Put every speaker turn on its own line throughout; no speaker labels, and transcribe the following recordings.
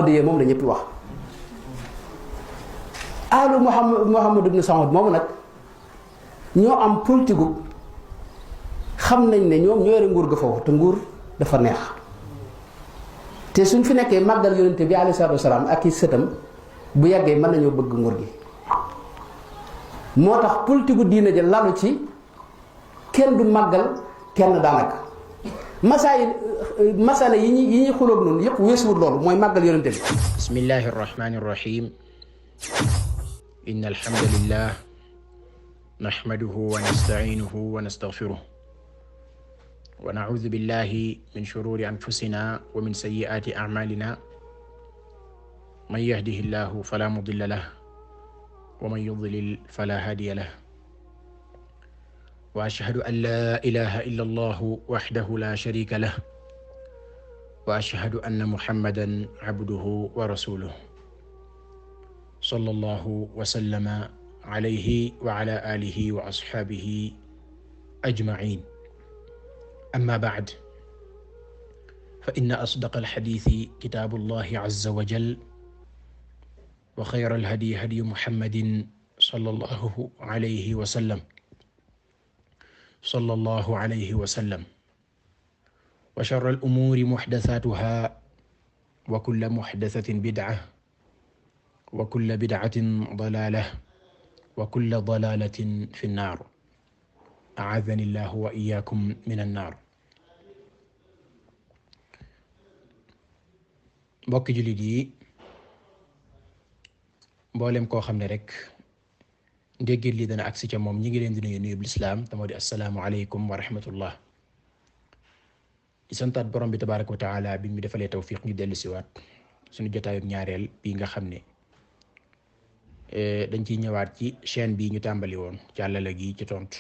moom la ñëpp wax aalu Muhammad ibn Saoud moomu nag ñoo am politique gu xam nañ ne ñoom ñoo yore nguur ga foofu te nguur dafa neex te suñ fi nekkee màggal yonente bi alayhi salaatu wasalaam ak i sëtam bu yàggee mën nañoo bëgg nguur gi moo tax politique gu diina ja lalu ci kenn du màggal kenn daanaka masala yi ñuy xuloog noonu yépp weesuwul loolu mooy màggal yonente bi.
bismillahi rahmani rahim inna alhamdulillah nahmaduhu wa nasta'inuhu wa nastaghfiruh wa na'udhu billahi min shururi anfusina wa min sayyi'ati a'malina man yahdihillahu fala mudilla lahu wa man yudlil fala hadiya lahu wa ashhadu an la ilaha illa allah wahdahu la sharika lahu wa ashhadu anna muhammadan abduhu wa rasuluhu sallallahu wa sallama alayhi wa ala alihi wa ashabihi ajma'in amma ba'd fa inna asdaqa alhadithi kitabullahi azza wa jal wa khayra alhadi hadi muhammadin sallallahu alayhi wa sallam wa sharra al-umuri muhdathatuha wa kullu muhdathatin bid'ah wa kullu bid'atin dalalah wa kullu dalalatin fi an-nar a'adhani Allahu wa iyyakum min an-nar. mbokki jullit yi mboolem koo xam ne rek ndégget li dana agsi ca moom ñi ngi leen di nuyu nuyub lislaam te moo di assalaamu aleykum wa rahmatullah. di santaat borom bi tabaaraka wa taala bi mu defalee tawfiq ñu dellu siwaat suñu jotaayub ñaareel bii nga xam ne dañ ciy ñëwaat ci chaîne bii ñu tàmbali woon càllala gi ci tontu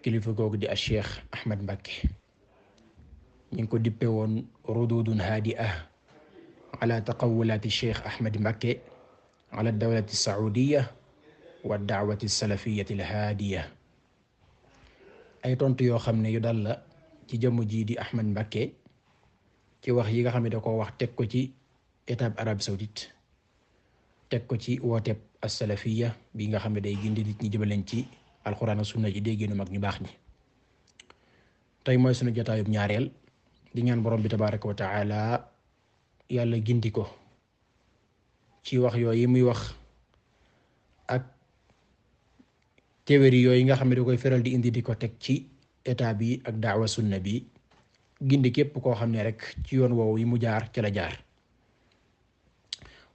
kilifa googu di Cheikh Ahmad Mbacké ñu ngi ko dippe woon rududun haadi'a ala taqawulaati Cheikh Ahmad Mbacké ala dawlati saudiya wa daawati salafiyati al-haadiya. ay tontu yoo xam ne yu dal la ci jëmm ji di Ahmad Mbacké ci wax yi nga xam ne da ko wax teg ko ci état Arabie Saoudite teg ko ci wooteeb as-salafiyya bi nga xam ne day gindi nit ñi jëmaleen ci alxuraan ak sunna ji déggeenu mag ñu baax ñi. tey mooy sunu jotaayub ñaareel di ñaan borom bi tabaaraka wa taala yàlla gindi ko ci wax yooyu muy wax ak téwéri yooyu nga xam ne da koy feral di indi di ko teg ci état bi ak daawa sunna bi gindi képp koo xam ne rek ci yoon woowu yi mu jaar ci la jaar.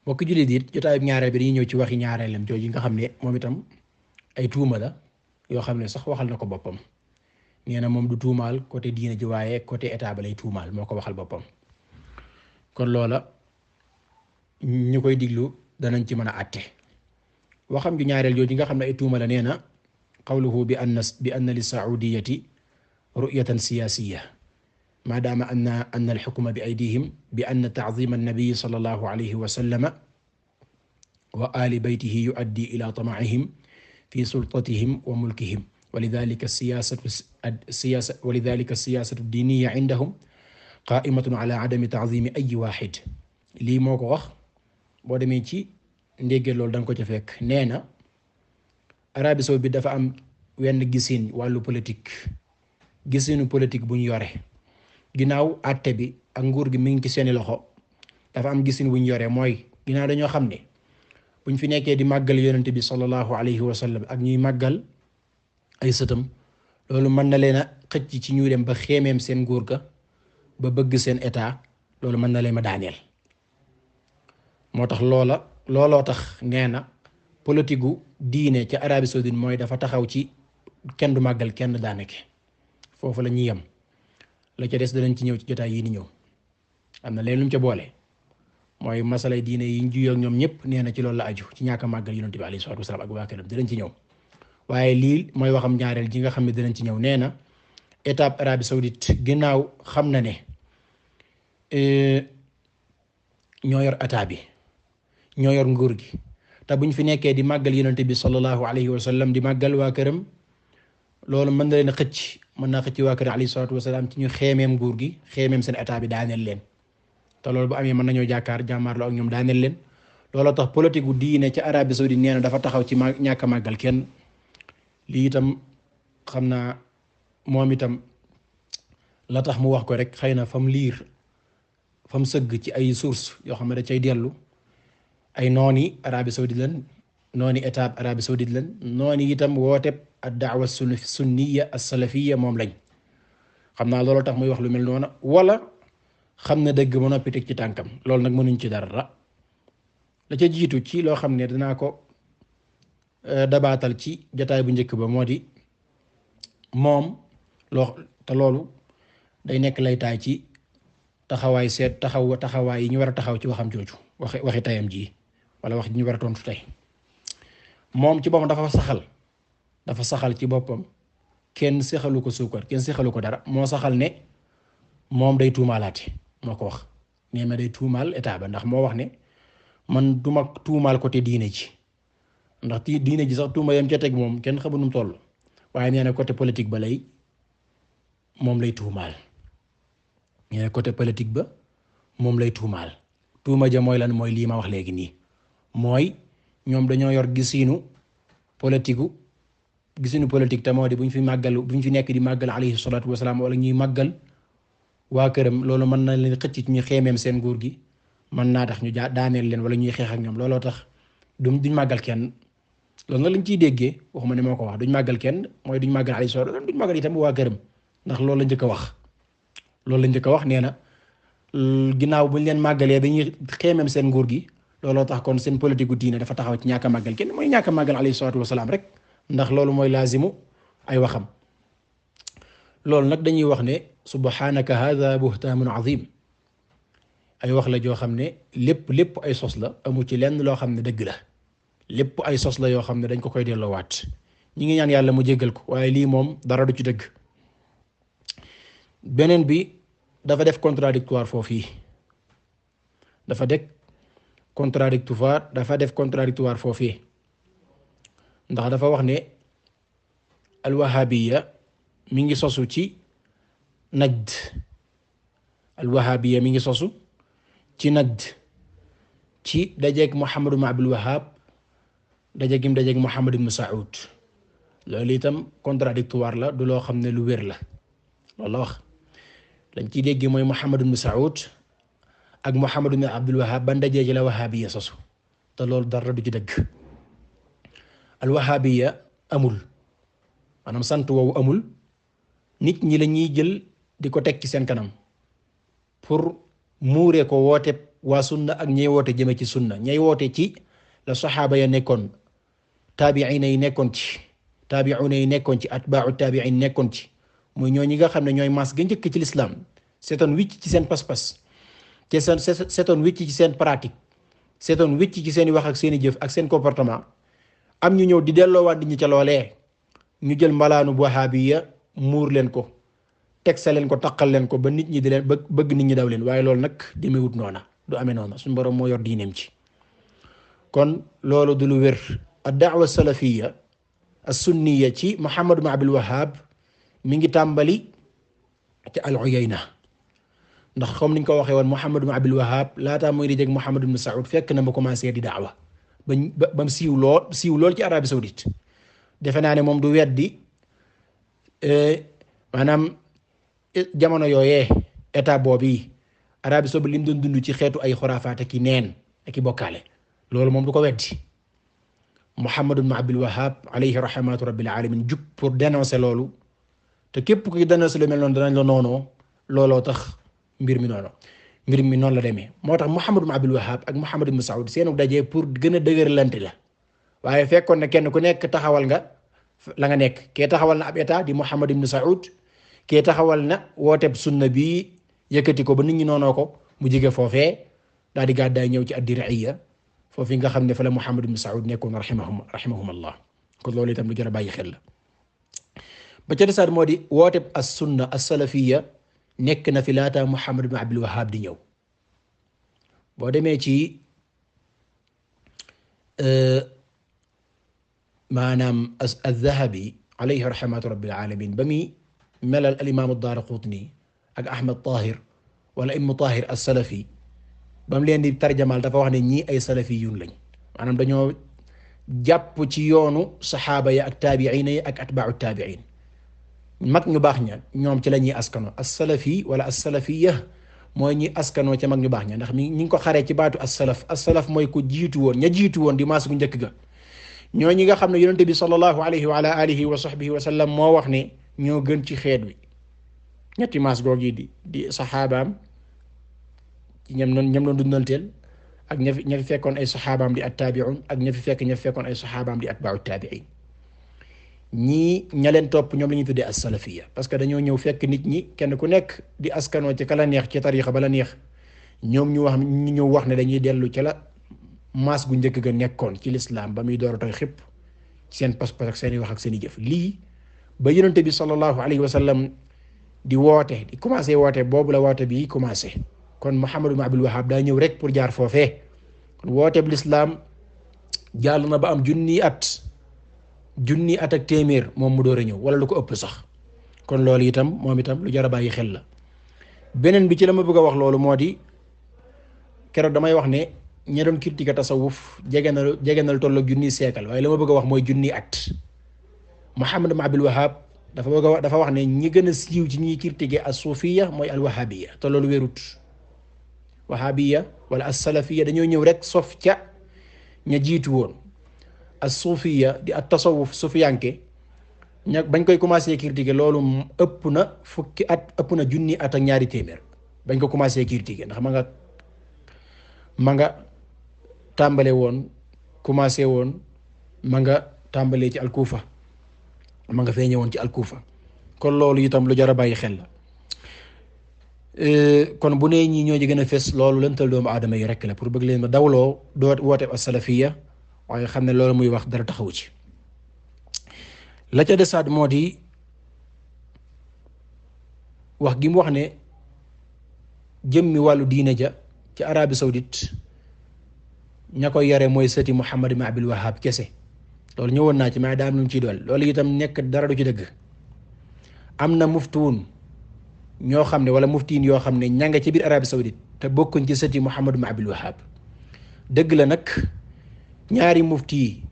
mbokk jullit yi jotaay bi ñaareel bi dañuy ñëw ci waxi ñaareelam jooju nga xam ne moom itam ay tuuma la yoo xam ne sax waxal na ko boppam. nee na moom du tuumaal côté diine ji waaye côté état ba lay tuumaal moo ko waxal boppam. kon loola ñu koy diglu danañ ci mën a àtte waxam ju ñaareel jooju nga xam ne ay tuuma la nee na qawluhu bi anna li saudiyati ru'yatan siyasiyya maadaama anna al-hukma bi aydihim bi anna ta'zim an-nabi sallallahu alayhi wa sallam wa ali baytihi yu'addi ila tama'ihim fi sultatihim wa mulkihim ولذلك السياسة الدينية عندهم قائمة على عدم تعظيم أي واحد. lii moo ko wax boo demee ci ndégge loolu danga ko ca fekk. nee na Arabie Saoudite dafa am wenn gisin wàllu politique gisinu politique bu ñu yore ginnaaw àtte bi ak nguur gi mi ngi ci seeni loxo. dafa am gisin bu ñu yore mooy ginnaaw dañoo xam ne buñ fi nekkee di màggal yonent bi sallallahu alayhi wa sallam ak ñuy màggal ay sëtam loolu mën na leen a xëcc ci ñu dem ba xeemeem seen nguur ga ba bëgg seen état loolu mën na leen a daaneel. moo tax looloo tax nee na politique gu diine ca Arabie Saoudite mooy dafa taxaw ci kenn du màggal kenn daanaka foofu la ñuy yem. la ca des danañ ci ñëw ci jotaay yi ni ñëw am na leen lu mu ca boole mooy masalay diine yi ñu juyoo ak ñoom ñëpp nee na ci loolu la aju ci ñàkk a màggal yonent bi alayhi salaatu wasalaam ak waa këram dinañ ci ñëw. waaye lii mooy waxam ñaareel ji nga xam ne dinañ ci ñëw. nee na état Arabie Saoudite ginnaaw xam na ne ñoo yor état bi ñoo yor nguur gi te buñ fi nekkee di màggal yonent bi sallallahu alayhi wa sallam di màggal waa këram loolu mën na leen a xëcc mën naa xëcc waa kër alayhi salaatu wasalaam ci ñu xeemeem nguur gi xeemeem seen état bi daaneel leen te loolu bu amee mën nañoo jàmmaarloo ak ñoom daaneel leen. looloo tax politique gu diine ca Arabie Saoudite nee na dafa taxaw ci ñàkk a màggal kenn lii itam xam naa moom itam la tax mu wax ko rek xëy na fam liir fam sëgg ci ay source yoo xam ne da cay dellu ay nooni Arabie Saoudite lan nooni état Arabie Saoudite lan nooni itam wooteeb ad daawa sunniya as-salafiyya moom lañ xam naa looloo tax muy wax lu mel noonu wala xam na dëgg ba noppi teg ci tànkam loolu nag mënuñ ci dara. la ca jiitu ci loo xam ne danaa ko dabaatal ci jataay bu njëkk ba moo di moom te loolu day nekk laytaay ci taxawaay taxawaay yi ñu war a taxaw ci waxam jooju waxi tayam ji wala wax ji ñu war a tontu tey moom ci boppam dafa saxal ci boppam kenn sexalu ko suukar kenn sexalu ko dara moo saxal ne moom day tuumaalaate moo ko wax nee ma day tuumaal état ba ndax moo wax ne man duma tuumaal côté diine ji ndax diine ji sax tuuma yam ca teg moom kenn xamu nu mu toll waaye nee na côté politique ba moom lay tuumaal nee na côté politique ba moom lay tuumaal tuuma ja mooy lan mooy lii ma wax léegi nii mooy ñoom dañoo yor gisinu politique te moo di buñ fi nekk di màggal alayhi salaatu wasalaam wala ñuy màggal waa këram loolu mën na leen xëcc ci ñu xeemeem seen nguur gi mën naa tax ñu daaneel leen wala ñuy xeex ak ñoom looloo tax duñ màggal kenn loolu nga lañ ciy déggee waxuma ne moo ko wax duñ màggal kenn mooy duñ màggal alayhi salaatu wasalaam duñ màggal itam waa këram ndax loolu la njëkk a wax nee na ginnaaw buñ leen màggalee dañuy xeemeem seen nguur gi looloo tax kon seen politique gu diine dafa taxaw ci ñàkk a màggal kenn mooy ñàkk a màggal alayhi salaatu wasalaam rek ndax loolu mooy laazimu ay waxam loolu nag dañuy wax ne subhanaka hadha buhtaanun azim ay wax la joo xam ne lépp ay sos la amu ci lenn loo xam ne dëgg la lépp ay sos la yoo xam ne dañ ko koy delloowaat ñi ngi ñaan yàlla mu jéggal ko waaye lii moom dara du ci dëgg beneen bi dafa def contradictoire foofii dafa def contradictoire foofii ndax dafa wax ne alwahabiya mi ngi sosu ci Najd alwahabiya mi ngi sosu ci Najd ci dajeeg Muhammad ibn Abdul Wahhab dajeeg Muhammad ibn Saoud loolu itam contradictoire la du loo xam ne lu wér la loolu la wax lañ ciy dégg mooy Muhammad ibn Saoud ak Muhammad ibn Abdul Wahhab ban dajee ci la wahabiya sosu te loolu dara du ci dëgg alwahabiya amul maanaam sant woowu amul nit ñi la ñuy jël di ko teg ci seen kanam pour muuree ko woote waa sunna ak ñay woote jëme ci sunna ñay woote ci la saxaaba ya nekkoon taabiina yi nekkoon ci taabiuna yi nekkoon ci atbaau taabiin nekkoon ci muy ñoo ñi nga xam ne ñooy mas ga njëkk ci lislaam seetoon wicc ci seen pas-pas te seetoon wicc ci seen pratique seetoon wicc ci seen i wax ak seen i jëf ak seen comportement am ñu ñëw di delloowaat nit ñi ca loolee ñu jël mbalaanu wahaabiya muur leen ko tegsa leen ko taqal leen ko ba nit ñi di leen bëgg nit ñi daw leen waaye loolu nag demewut noona du amee noona suñu borom moo yor diineem ci kon loolu du lu wér ad-da'wa salafiyya as-sunniyya ci Muhammad ibn Abdul Wahhab mi ngi tàmbali ci al-Uyayna ndax comme niñ ko waxee woon Muhammad ibn Abdul Wahhab laataa muy di jeg Muhammad ibn Saoud fekk na ma commencé di da'wa ba mu siiw lool ci Arabie Saoudite defe naa ne moom du weddi maanaam jamono yooyee état boobu Arabie Saoudite li mu doon dund ci xeetu ay xuraafaat ak i neen ak i bokkaale loolu moom du ko weddi Muhammad ibn Abdul Wahhab alayhi rahmatu rabbil alamin jug pour dénoncer loolu te képp ku dénoncer lu mel noonu danañ la noonoo looloo tax mbir mi noonu la demee moo tax Muhammad ibn Abdul Wahhab ak Muhammad ibn Saoud seenu dajee pour gën a dëgërlante la waaye fekkoon ne kenn ku nekk taxawal nga la nga nekk kee taxawal na ab état di Muhammad ibn Saoud kee taxawal na wooteb sunna bi yëkkati ko ba nit ñi noonoo ko mu jige foofee daal di gàddaay ñëw ci ad-Dir'iyya foofu nga xam ne fa la Muhammad ibn Saoud nekkoon rahimahumullah kon loolu itam lu jar a bàyyi xel la ba ca desaat moo di wooteb as-sunna as-salafiyya nekk na fi laata Muhammad ibn Abdul Wahhab di ñëw boo demee ci maanaam az-Zahabi alayhi rahmatu rabbil alamin ba muy melal al-imam ad-Daraqutni ak Ahmad Tahir wala Ibn Tahir as-Salafi ba mu leen di tarjamaal dafa wax ne ñii ay salafiyun lañ maanaam dañoo jàpp ci yoonu saxaaba ya ak taabiina yi ak atbaau taabiin mag ñu baax ña ñoom ci la ñuy askano as-salafi wala as-salafiya mooy ñi askanoo ca mag ñu baax ña ndax ñi ngi ko xaree ci baatu as-salaf mooy ko jiitu woon ña jiitu woon di maas gu njëkk ga ñoo ñi nga xam ne yonente bi sallallahu alayhi wa ala alihi wa sahbihi wa sallam moo wax ne ñoo gën ci xeet wi ñetti maas goog yi di saxaabaam ñam doon dundalteel ak ña fi fekkoon ay saxaabaam di at-taabi'un ak ña fi fekkoon ay saxaabaam di atbaa'u taabi'in ñii ña leen topp ñoom la ñuy tuddee as-salafiyya parce que dañoo ñëw fekk nit ñi kenn ku nekk di askanoo ci kala neex ci tariixa ba la neex ñoom ñu ñëw wax ne dañuy dellu ci la maas gu njëkk ga nekkoon ci lislaam ba muy door a toy xëpp seen pas-pas ak seeni wax ak seeni jëf lii ba yonente bi sallallahu alayhi wa sallam di woote di commencé woote boobu la woote bi commencé kon Muhammad ibn Abdul Wahhab daa ñëw rek pour jaar foofee kon woote bi lislaam jàll na ba am junni at ak téeméer moom mu door a ñëw wala lu ko ëpp sax kon loolu itam moom itam lu jar a bàyyi xel la beneen bi ci la ma bëgg a wax loolu moo di keroog damay wax ne ña doon critique tasawuf jege na lu tolloog junni siècle waaye la ma bëgg a wax mooy junni at Muhammad ibn Abdul Wahhab dafa wax ne ñi gën a siiw ci ñuy critique as-suufiyya mooy al-wahhabiyya te loolu wérut wahhabiyya wala as-salafiyya dañoo ñëw rek sof ca ña jiitu woon as-suufiyya di at-tasawuf sufiyanke ña bañ koy commencé critiquer loolu ëpp na fukki at ëpp na junni at ak ñaari téeméer bañ ko commencé critiquer ndax ma nga tàmbale woon commencé woon ma nga tàmbalee ci al-Kufa ma nga fee ñëwoon ci al-Kufa kon loolu itam lu jar a bàyyi xel la kon bu nee ñii ñoo ci gën a fes loolu lëntal doomu aadama yi rek la pour bëgg leen ma dawloo doo woote as-salafiyya waaye xam ne loolu muy wax dara taxawu ci la ca desaat moo di wax gi mu wax ne jëmmi wàllu diine ja ci Arabie Saoudite ña koy yore mooy sëti Muhammad ibn Abdul Wahhab kese loolu ñëwoon naa ci mais daa am lu mu ciy dool loolu itam nekk dara du ci dëgg am na muftuun ñoo xam ne wala muftiin yoo xam ne ña nga ci biir Arabie Saoudite te bokkuñ ci sëti Muhammad ibn Abdul Wahhab dëgg la nag ñaari mufti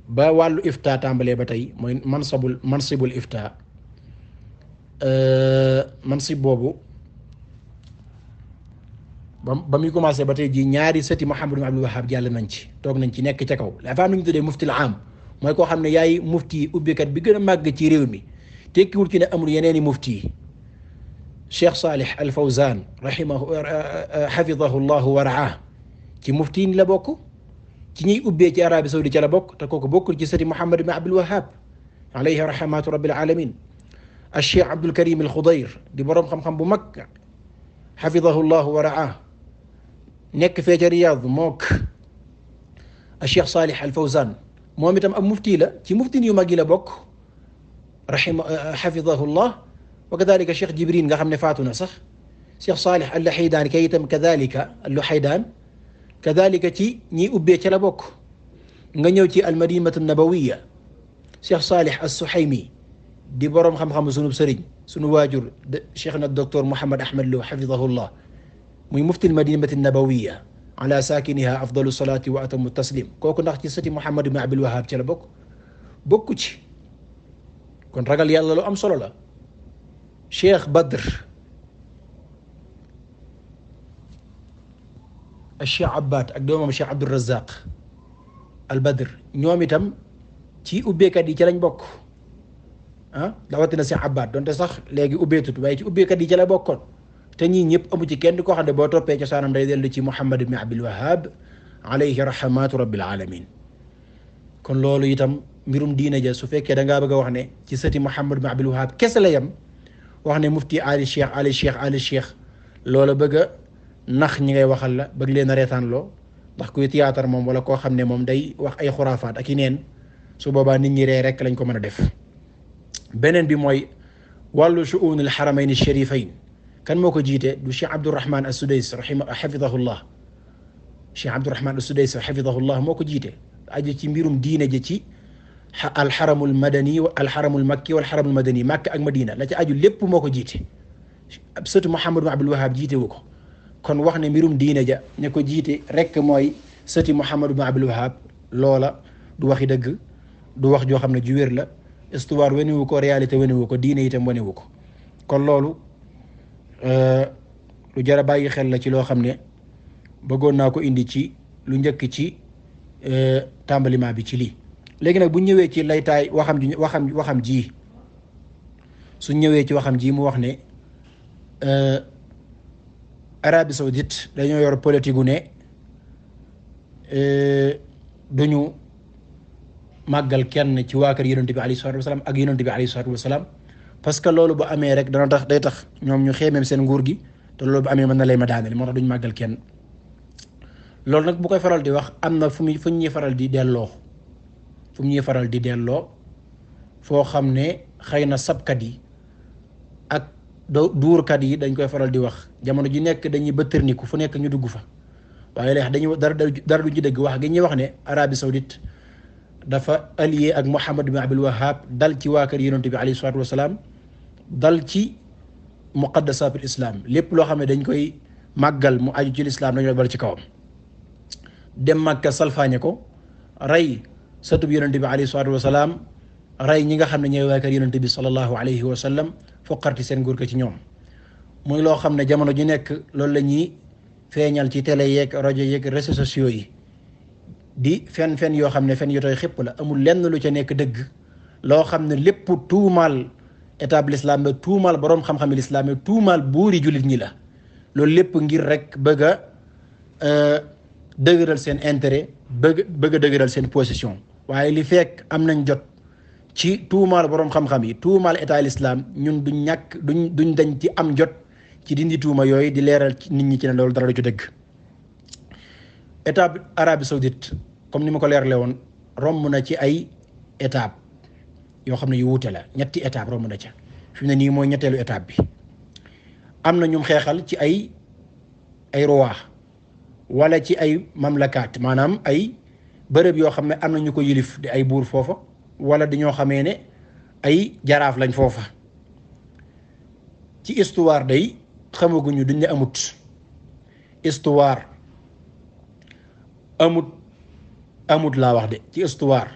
ba wàllu ifta tàmbalee ba tey mooy mansibul ifta mansib boobu ba muy commencé ba tey jii ñaari sëti Muhammad ibn Abdul Wahhab jàll nañ ci toog nañ ci nekk ca kaw dafa am lu ñu tuddee mufti al-aam mooy koo xam ne yaay mufti ubbikat bi gën a màgg ci réew mi tekkiwul ci ne amul yeneeni mufti Cheikh Salih Al Fawzan xafidahu llahu wa raah ci mufti ni la bokk ci ñuy ubbee ci Arabie Saoudite ca la bokk te kooku bokkul ci sëti Muhammad ibn Abdul Wahhab alayhi rahmatu rabbil alamin al Cheikh Abdul Karim al Khudayr di boroom xam-xam bu mag xafidahu llahu wa raah nekk fee ca Riyad mook al Cheikh Salih Al Fawzan moom itam am mufti la ci mufti yu mag yi la bokk xafidahu llah wa kadalika Cheikh Jibril nga xam ne faatu na sax Cheikh Salih Al Luhaydaan kay itam kadalika Al Luhaydaan kadalika ci ñi ubbee ca la bokk nga ñëw ci al madinatu nabawiya Cheikh Salih as-Suhaymi di boroom xam-xam sunu sëriñ sunu waajur Cheikh na docteur Mouhammad Ahmad Lo xafidahu llah muy mufti al madinatu nabawiya ala saakiniha afdalu salaati wa atamu taslim kooku ndax ci sëti Muhammad ibn Abdul Wahhab ca la bokku ci kon ragal yàlla lu am solo la Cheikh Badr al Cheikh Abbad ak doomam Cheikh Abdul Razaq al Badr ñoom itam ci ubbeekat yi ca lañ bokk dawatina Cheikh Abbad donte sax léegi ubbeetut waaye ci ubbeekat yi ca la bokkoon te ñii ñëpp amu ci kenn koo xam ne boo toppee cosaanam day dellu ci Muhammad ibn Abdul Wahhab alayhi rahmatu rabbil alamin kon loolu itam mbirum diina ja su fekkee da ngaa bëgg a wax ne ci sëti Muhammad ibn Abdul Wahhab kese la yem wax ne mufti ali cheikh loola bëgg a nax ñi ngay waxal la bëgg leen a reetaan loo ndax kuy théâtre moom wala koo xam ne moom day wax ay xuraafaat ak i neen su boobaa nit ñi ree rek lañ ko mën a def beneen bi mooy wàllu shu'un al haramayn al sharifayn kan moo ko jiite du Cheikh Abdourahman as-Sudays xafidahullah Cheikh Abdourahman as-Sudays xafidahullah moo ko jiite aju ci mbirum diine ji ci alxaramul madani alxaramul makki wal xaramul madani Makka ak Madina la ci aju lépp moo ko jiite ab sëtu Muhammad ibn Abdul Wahhab jiite wu ko kon wax ne mbirum diine ja ña ko jiite rek mooy sëti Muhammad ibn Abdul Wahhab loola du waxi dëgg, du wax joo xam ne ju wér la. histoire wenewu ko, réalité wenewu ko, diine itam wenewu ko. kon loolu lu jar a bàyyi xel la ci loo xam ne bëggoon naa ko indi ci lu njëkk ci tàmbaliment bi ci lii. léegi nag bu ñëwee ci laytaay waxam ji su ñëwee ci waxam ji mu wax ne Arabie Saoudite dañoo yor politique gu ne duñu màggal kenn ci waa kër yonent bi alayhi salaatu wasalaam ak yonent bi alayhi salaatu wasalaam parce que loolu bu amee rek dana tax day tax ñoom ñu xeemeem seen nguur gi te loolu bu amee mën na lay ma daaneel moo tax duñu màggal kenn. loolu nag bu koy faral di wax am na fu ñuy faral di delloo foo xam ne xëy na sabkat yi ak duurkat yi dañ koy faral di wax jamono ji nekk dañuy bëttërniku fu nekk ñu dugg fa waaye léegi dañuy dara du ci dëgg wax gi ñuy wax ne Arabie Saoudite dafa allié ak Muhammad bin Abdul Wahhab dal ci waa kër yonent bi alayhi salaatu wasalaam dal ci muqaddasatul islam lépp loo xam ne dañ koy màggal mu aju ci lislaam dañu dal ci kawam. dem Makka salfaañe ko rey satub yonent bi alayhi salaatu wasalaam rey ñi nga xam ne ñooy waa kër yonent bi sallallahu alayhi wa sallam foqarti seen nguur ko ci ñoom muy loo xam ne jamono ji nekk loolu la ñuy feeñal ci télé yeeg rajo yeeg réseaux sociaux yi di fen yoo xam ne fen yu tooy xépp la amul lenn lu ca nekk dëgg loo xam ne lépp tuumaal état bi l'islam la tuumaal boroom xam-xami l'islam la tuumaal buuri jullit ñi la loolu lépp ngir rek bëgg a dëgëral seen intérêt bëgg a dëgëral seen position waaye li fekk am nañ jot ci tuumaal boroom xam-xam yi tuumaal état l'islam ñun duñ dañ ci am jot ci dindi tuuma yooyu di leeral ci nit ñi ci ne loolu dara du ci dëgg. état Arabie Saoudite comme ni ma ko leerle woon romb na ci ay étape yoo xam ne yu wuute la ñetti étape romb na ca fi mu ne nii mooy ñetteelu étape bi am na ñum xeexal ci ay roi wala ci ay mamlakaat maanaam ay bërëb yoo xam ne am na ñu ko yilif di ay buur foofa wala dañoo xamee ne ay jaraaf lañ foofa ci histoire day xamaguñu duñ ne amut histoire amut laa wax de ci histoire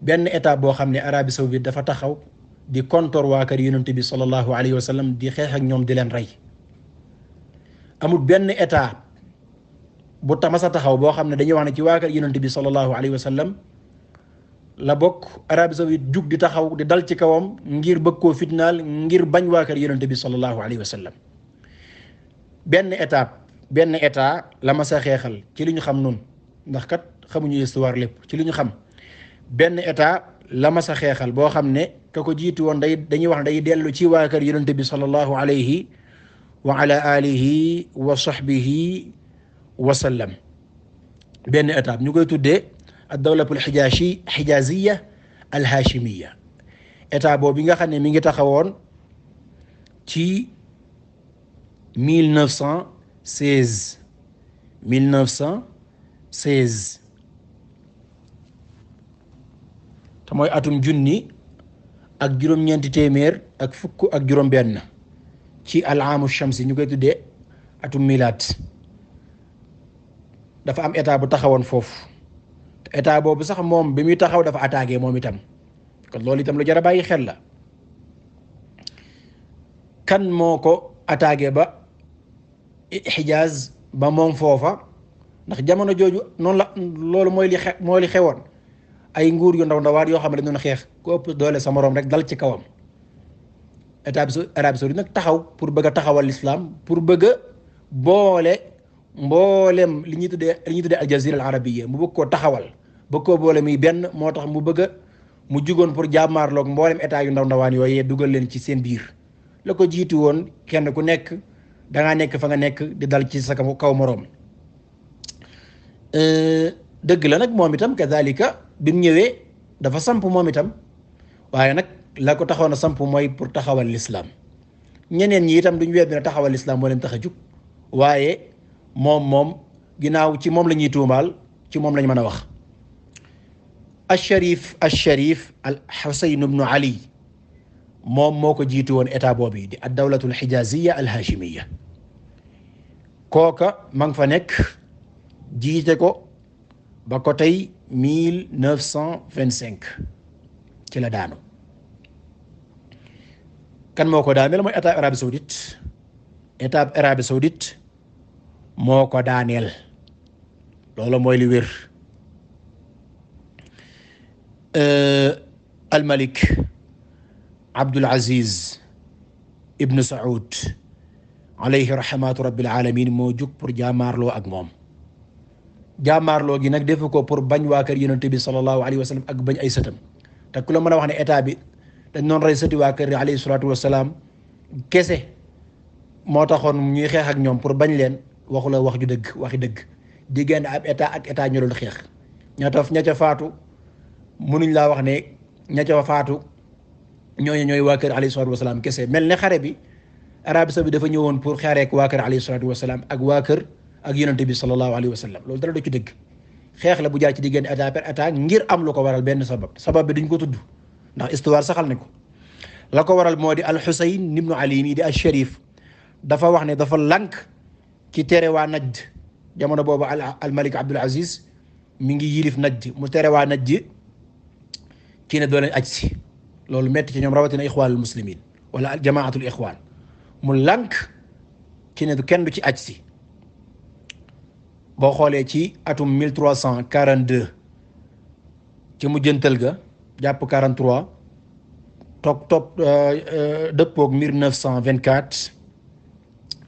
benn état boo xam ne Arabie Saoudite dafa taxaw di kontor waa kër yonent bi sallallahu alayhi wa sallam di xeex ak ñoom di leen rey amut benn état bu tamasa taxaw boo xam ne dañuy wax ne ci waa kër yonent bi sallallahu alayhi wa sallam la bokk Arabie Saoudite jug di taxaw di dal ci kawam ngir bëgg koo fitnaal ngir bañ waa kër yonent bi sallallahu alayhi wa sallam benn état la ma sa xeexal ci li ñu xam noonu ndax kat xamuñu histoire lépp ci li ñu xam benn état la ma sa xeexal boo xam ne ka ko jiitu woon dañuy wax ne day dellu ci waa kër yonent bi sallallahu alayhi wa ala alihi wa sahbihi wa sallam benn état ñu koy tuddee ad-dawlatul xijaziya al-hashimiya état boobu bi nga xam ne mi ngi taxawoon ci 1916 te mooy atum junni ak juróom-ñeenti téeméer ak fukk ak juróom-benn ci al-aamu shamsi ñu koy tuddee atum milaad dafa am état bu taxawoon foofu te état boobu sax moom bi muy taxaw dafa attaqué moom itam kon loolu itam lu jar a bàyyi xel la kan moo ko attaqué ba Xijaaz ba moom foofa ndax jamono jooju noonu la loolu mooy li xewoon ay nguur yu ndawaat yoo xam ne dañu doon xeex ku ëpp doole sa moroom rek dal ci kawam état bi Arabie Saoudite nag taxaw pour bëgg a taxawal l'islam pour bëgg a boole mboolem li ñuy tuddee al jazira al arabiyya mu bëgg koo taxawal bëgg koo boole muy benn moo tax mu jugoon pour jàmmaarloog mboolem état yu ndawaan yooyee dugal leen ci seen biir la ko jiitu woon kenn ku nekk dangaa nekk fa nga nekk di dal ci sa kaw moroom dëgg la nag moom itam kazalika bi mu ñëwee dafa samp moom itam waaye nag la ko taxawoon a samp mooy pour taxawal l'islam ñeneen ñi itam duñu weet ne taxawal l'islam moo leen tax a jug waaye moom ginnaaw ci moom la ñuy tuumaal ci moom lañ mën a wax al-Sharif al-Husayn ibn Ali moom moo ko jiitu woon état boobu di ad-dawlatul xijaziya al-hashimiya kooka ma nga fa nekk jiite ko ba ko tey 1925 ci la daanu. kan moo ko daaneel mooy état Arabie Saoudite. état Arabie Saoudite moo ko daaneel loolu mooy li wér. Al-Malik Abdul Aziz Ibn Saoud alayhi rahmatu rabbil alamin moo jug pour jaamaarloo ak moom. jaamaarloo gi nag defu ko pour bañ waa kër yonent bi sallallahu alayhi wa sallam ak bañ ay sëtam te ku la mën a wax ne état bi dañ doon rey sëti waa kër yi alayhi salaatu wa salaam kese moo taxoon ñuy xeex ak ñoom pour bañ leen waxu la wax ju dëgg waxi dëgg. diggante ab état ak état ñu doon xeex ña ca faatu mënuñ laa wax ne ña ca faatu ñooñu ñooy waa kër alayhi salaatu wa salaam kese mel ne xare bi Arabie Saoudite dafa ñëwoon pour xeexeek waa kër alayhi salaatu wa salaam ak waa kër ak yonent bi sallallahu alayhi wa sallam loolu dara du ci dëgg. xeex la bu jaar ci diggante état per état ngir am lu ko waral benn sabab bi duñ ko tudd ndax histoire saxal ne ko la ko waral moo di al-Husayn ibnu Ali mii di al-Sharif dafa wax ne dafa lànk ci tere waa Najd jamono boobu al-Malik Abdul Aziz mi ngi yilif Najd mu tere waa Najd ci ne doo leen aj si loolu metti ci ñoom rawatina ixwaanul muslimin wala jamaatul ixwaan mu lànk ci ne kenn du ci aj si boo xoolee ci atum 1342 ci mujjantal ga jàpp 43 topp dëppoog 1924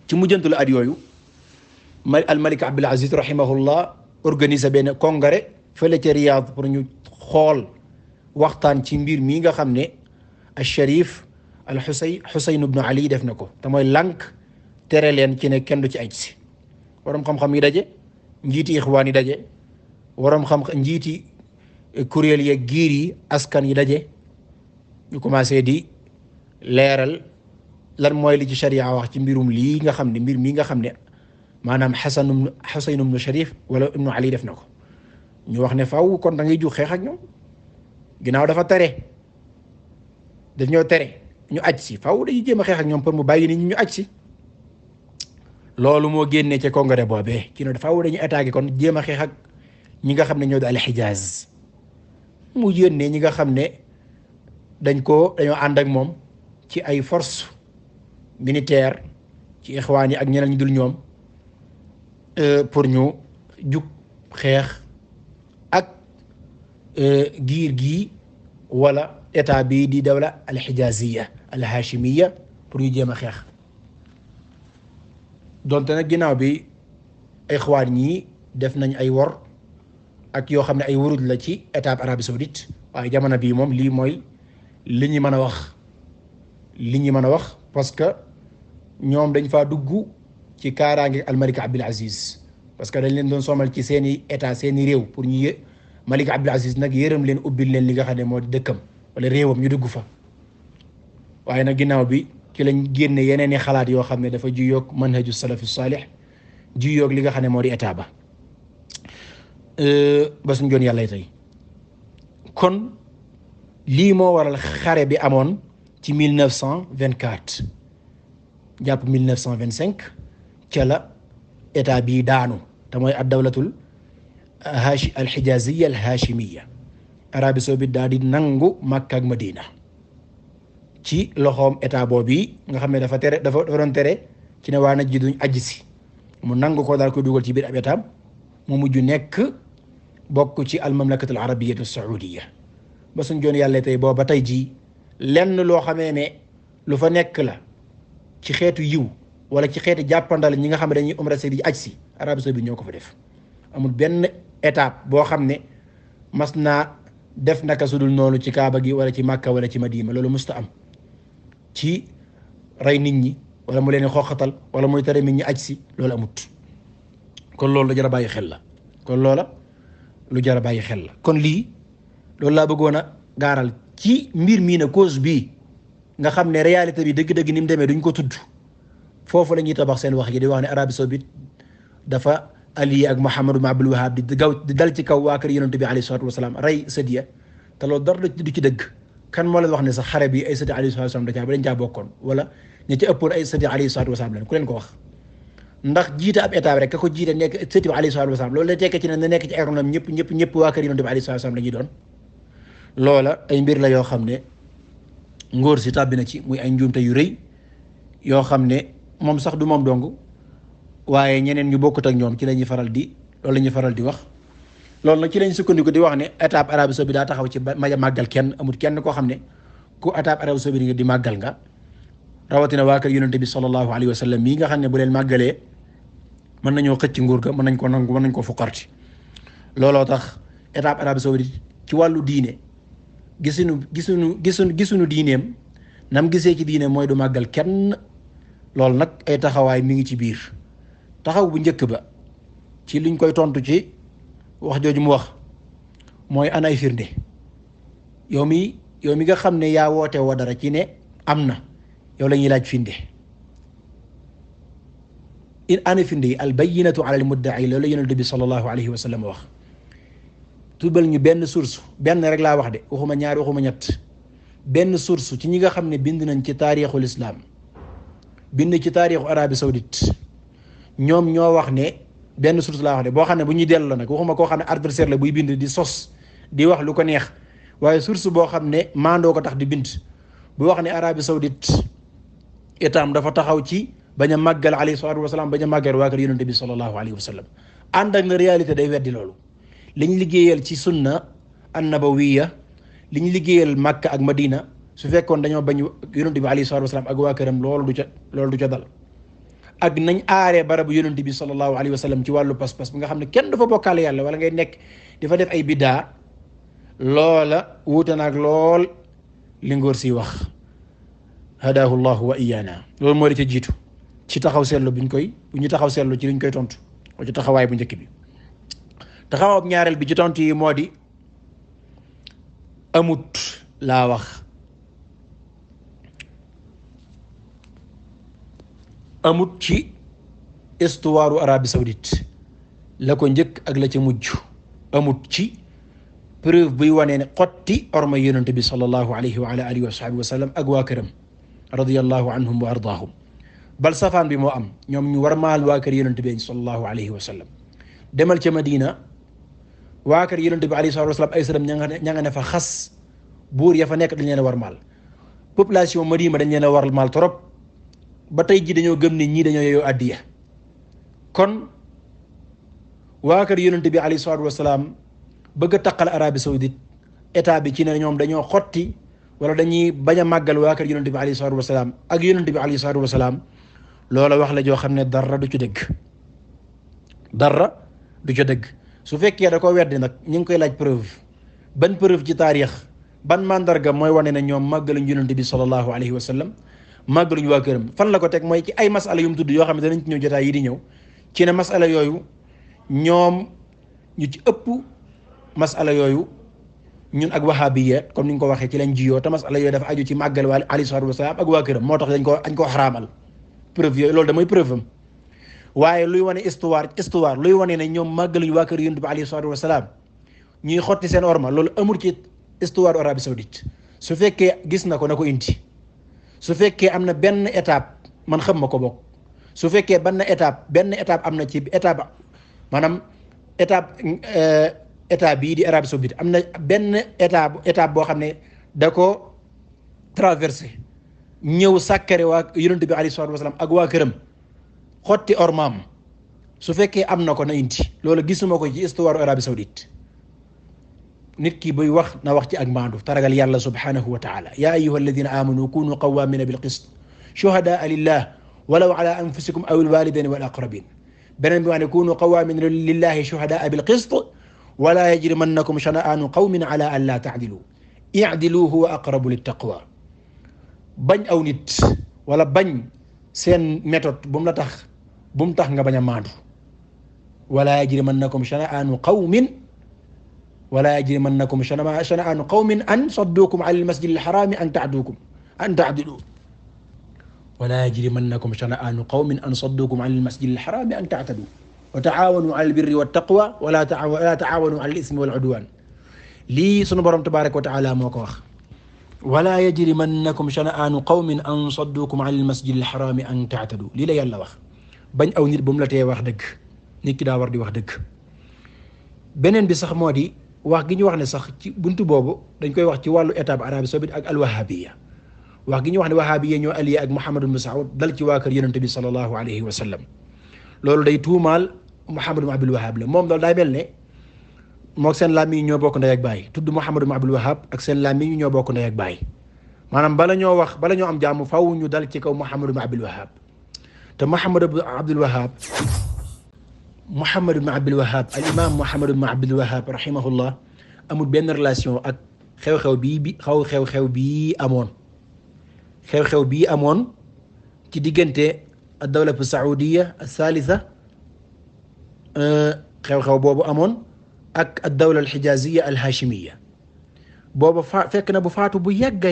ci mujjantalu at yooyu al-Malik Abdul Aziz rahimahullah organiser benn congrès fële ca Riyad pour ñu xool waxtaan ci mbir mii nga xam ne al-Sharif al-Husayn ibn Ali def na ko te mooy lànk tere leen ci ne kenn du ci aj si waroom xam-xam yi daje njiiti ixwaan yi daje waroom njiiti kuréel yeeg giir yi askan yi daje ñu commencé di leeral lan mooy li ci sharia wax ci mbirum lii nga xam ne mbir mii nga xam ne maanaam Husayn ibn Sharif wala ibnu Ali def na ko ñu wax ne faaw kon da ngay ju xeex ak ñoom ginnaaw dafa tere dañoo tere ñu aj si faaw dañuy jéem a xeex ak ñoom pour mu bàyyi nit ñi ñu aj si loolu moo génnee ca congrès boobee ci ne faaw dañuy attaqué kon jéem a xeex ak ñi nga xam ne ñoo di al-Hijaz mu yónnee ñi nga xam ne dañoo ànd ak moom ci ay force militaire ci ixwaan yi ak ñeneen ñu dul ñoom pour ñu jug xeex ak giir gii wala état bii di dawla al-Hijaziya al-Hashimiya pour ñu jéem a xeex donte nag ginnaaw bi ixwaan ñii def nañ ay wor ak yoo xam ne ay wuruj la ci état Arabie Saoudite waaye jamono bii moom lii mooy li ñu mën a wax parce que ñoom dañ faa dugg ci kaaraange al-Malik Abdul Aziz parce que dañ leen doon somal ci seeni état seeni réew pour ñu Malik Abdul Aziz nag yërëm leen ubbil leen li nga xam ne moo di dëkkam wala réewam ñu dugg fa waaye nag ginnaaw bi ci lañ génne yeneen i xalaat yoo xam ne dafa juyoog manhaju salafi salih juyoog li nga xam ne moo di état ba suñ joon yàlla tey kon lii moo waral xare bi amoon ci 1924 jàpp 1925 ca la état bii daanu te mooy ad dawlatul al-Hijaziya al-Hashimiya Arabie Saoudite daal di nangu Makka ak Madina ci loxoom état boobu nga xam ne dafa doon tere ci ne waa Najd ji duñ aji si mu nangu ko daal koy dugal ci biir ab état mu mujj nekk bokk ci al-Mamlakatu al-Arabiyyatu as-Saoudiya ba suñ joon yàlla tey booba tey jii lenn loo xamee ne lu fa nekk la ci xeetu yiw wala ci xeetu jàppandal ñi nga xam ne dañuy umra di aj si Arabie Saoudite ñoo ko fa def amul benn étape boo xam ne mas naa def naka sudul noonu ci Kaaba gi wala ci Makka wala ci Madina loolu musta am ci rey nit ñi wala mu leen xooxatal wala muy tere nit ñi aj si loolu amut kon loolu lu jar a bàyyi xel la kon lii loolu laa bëggoon a gaaral ci mbir mii ne cause bii nga xam ne réalité bi dëgg-dëgg ni mu demee duñ ko tudd foofu la ñuy tabax seen wax yi di wax ne Arabie Saoudite dafa allié ak Muhammad ibn Abdul Wahhab di dal ci kaw waa kër Yonent bi alayhi salaatu wasalaam rey sëdiya te loolu dara du ci dëgg kan moo leen wax ne sax xare bi ay sëdi alayhi salaatu wasalaam dañ caa bokkoon wala ña ci ëppoon ay sëdi alayhi salaatu wasalaam leen ku leen ko wax ndax jiite ab état rek ka ko jiite nekk sëti bi alayhi salaatu wasalaam loolu la tekk ci ne na nekk ci économie ñëpp waa kër yonent bi alayhi salaatu wasalaam la ñuy doon loola ay mbir la yoo xam ne ngóor si tàbbi na ci muy ay njuumte yu rëy yoo xam ne moom sax du moom dong waaye ñeneen ñu bokkut ak ñoom ci la ñuy faral di loolu la ñuy faral di wax loolu nag ci lañ sukkandiku di wax ne étape Arabie Saoudite daa taxaw ci màggal kenn amul kenn koo xam ne ku étape Arabie Saoudite nga di màggal nga rawatina waa kër yonent bi sallallahu alayhi wa sallam mii nga xam ne bu leen màggalee mën nañoo xëcc nguur ga mën nañ ko nangu mën nañ ko fuqarti looloo tax étape Arabie Saoudite ci wàllu diine gisuñu diineem nam gisee ci diine mooy du màggal kenn loolu nag ay taxawaay mi ngi ci biir taxaw bu njëkk ba ci liñ koy tontu ci wax jooju mu wax mooy ana ay firnde yow mi nga xam ne yaa woote woo dara ci ne am na yow la ñuy laaj firnde in ana firnde yi al bayyinatu ala al mudda'i loolu la yonent bi sallallahu alayhi wa sallam wax tubal ñu benn source benn rek laa wax de waxuma ñaar waxuma ñett benn source ci ñi nga xam ne bind nañ ci taarixul islam bind ci taarixu Arabie Saoudite ñoom ñoo wax ne benn source laa wax de boo xam ne bu ñuy dellu nag waxuma koo xam ne adversaire la buy bind di sos di wax lu ko neex waaye source boo xam ne maandoo ko tax di bind bu wax ne Arabie Saoudite itam dafa taxaw ci bañ a màggal alayhi salaatu wasalaam bañ a màggal waa kër yonent bi sallallahu alayhi wa sallam ànd ak na réalité day weddi loolu liñ liggéeyal ci sunna annabawiya liñ liggéeyal Makka ak Madina su fekkoon dañoo bañ yonent bi alayhi salaatu wasalaam ak waa këram loolu du ca dal ak nañ aaree barabu yonent bi sallallahu alayhi wa sallam ci wàllu pas-pas bi nga xam ne kenn dafa bokkaale yàlla wala ngay nekk dafa def ay biddaa loola wuute naag lool li ngóor si wax hadahu llahu wa iyana loolu moo di ca jiitu ci taxaw seetlu bu ñu taxaw seetlu ci liñ koy tontu ci taxawaay bu njëkk bi taxawaab ñaareel bi ci tontu yi moo di amut laa wax amut ci histoire Arabie Saoudite la ko njëkk ak la ca mujj amut ci preuve buy wanee ne xotti orma yonent bi sallallahu alayhi wa ala alihi wa sahbihi wa sallam ak waa këram radiyallahu anhum wa ardaahum bal safaan bi moo am ñoom ñu war maal waa kër yonent bi sallallahu alayhi wa sallam demal ca Madina waa kër yonent bi alayhi salatu wa sallam ay sallam ña nga ne fa xas buur ya fa nekk dañ leen a war maal population Madina dañ leen a war maal trop ba tey ji dañoo gëm ne ñii dañoo yeyoo addiya kon waa kër yonent bi alayhi salatu wa salaam bëgg a taqal Arabie Saoudite état bi ci ne ñoom dañoo xotti wala dañuy bañ a màggal waa kër yonent bi alayhi salatu wa salaam ak yonent bi alayhi salatu wa salaam loola wax la joo xam ne dara du ci dëgg dara du ci dëgg su fekkee da ko weddi nag ñu ngi koy laaj preuve ban preuve ci taarix ban mandarga mooy wane ne ñoom màggaluñ yonent bi sallallahu alayhi wa sallam màggaluñ waa këram fan la ko teg mooy ci ay masala yu mu tudd yoo xam ne danañ ci ñëw jotaay yi di ñëw ci ne masala yooyu ñoom ñu ci ëpp masala yooyu ñun ak wahabiya comme ni nga ko waxee ci lañ jiyoo te masala yooyu dafa aju ci màggal waa alayhi salaatu wasalaam ak waa këram moo tax dañ ko xaraamal preuve yooyu loolu damay preuve am waaye luy wane histoire luy wane ne ñoom màggaluñ waa kër yonent bi alayhi salaatu wasalaam ñuy xotti seen orma loolu amul ci histoire Arabie Saoudite su fekkee gis na ko na ko indi su fekkee am na benn étape man xam ma ko bokk su fekkee benn étape am na ci étape maanaam état bii di Arabie Saoudite am na benn étape boo xam ne da ko traversé ñëw sàkkare waa yonent bi alayhi salaatu wasalaam ak waa këram xotti ormaam su fekkee am na ko na indi loolu gisuma ko ci histoire Arabie Saoudite nit ki buy wax na wax ci ak maandu taragal yàlla subhanahu wa taala ya ayyuha alladina amanu kunu qawamina bil qist shuhadaa lillah walaw ala anfusikum aw al walidaini wal aqrabin beneen bi wax ne kunu qawamina lillahi shuhadaa bil qist wala yajrimannakum shana'aanu qawmin ala an la ta'dilu i'dilu huwa aqrabu littaqwa bañ aw nit wala bañ seen méthode bu mu tax nga bañ a maandu wala yajrimannakum shana'aanu qawmin an saddukum ala almasjid alharami an ta'dilu wala yajrimannakum shana'aanu qawmin an saddukum ala almasjid alharami an ta'tadu wa taawanu ala albirri wattaqwa wala taawanu ala alismi wal udwan lii sunu borom tabaraka wa taala moo ko wax wala yajrimannakum shana'aanu qawmin an saddukum ala almasjid alharami an ta'tadu lii la yàlla wax bañ aw nit bu mu la tee wax dëgg nit ki daa war di wax dëgg. beneen bi sax moo di wax gi ñu wax ne sax ci buntu boobu dañ koy wax ci wàllu état Arabie Saoudite ak alwahabiya wax gi ñu wax ne wahabiya ñoo allié ak Muhammad ibn Saoud dal ci waa kër yonente bi sallallahu alayhi wa sallam loolu day tuumaal Muhammad ibn Abdul Wahhab la moom daal day mel ne moog seen làmmiñ ñoo bokk ndey ak baay tudd Muhammad ibn Abdul Wahhab ak seen làmmiñ ñoo bokk ndey ak baay maanaam bala ñoo am jàmm faw ñu dal ci kaw Muhammad ibn Abdul Wahhab te Muhammad ibn Abdul Wahhab al imam Muhammad ibn Abdul Wahhab rahimahullah amul benn relation ak xew-xew bii amoon ci diggante ad-dawlatu saoudiya as-salisa xew-xew boobu amoon ak ad-dawla al-hijaziya al-hashimiya booba fekk na bu faatu bu yàgga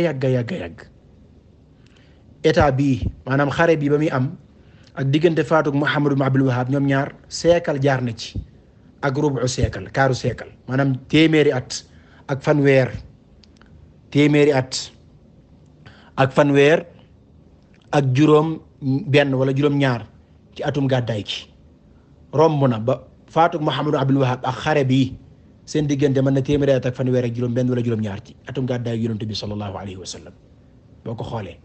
état bii maanaam xare bi ba muy am ak diggante faatug Muhammad ibn Abdul Wahhab ñoom ñaar siècle jaar na ci ak rubu siècle kaaru siècle maanaam téeméeri at ak fanweer ak juróom benn wala juróom ñaar ci atum gàddaay gi romb na ba faatug Muhammad ibn Abdul Wahhab ak xare bii seen diggante mën na téeméeri at ak fanweer ak juróom benn wala juróom ñaar ci atum gàddaay yonent bi sallallahu alayhi wa sallam boo ko xoolee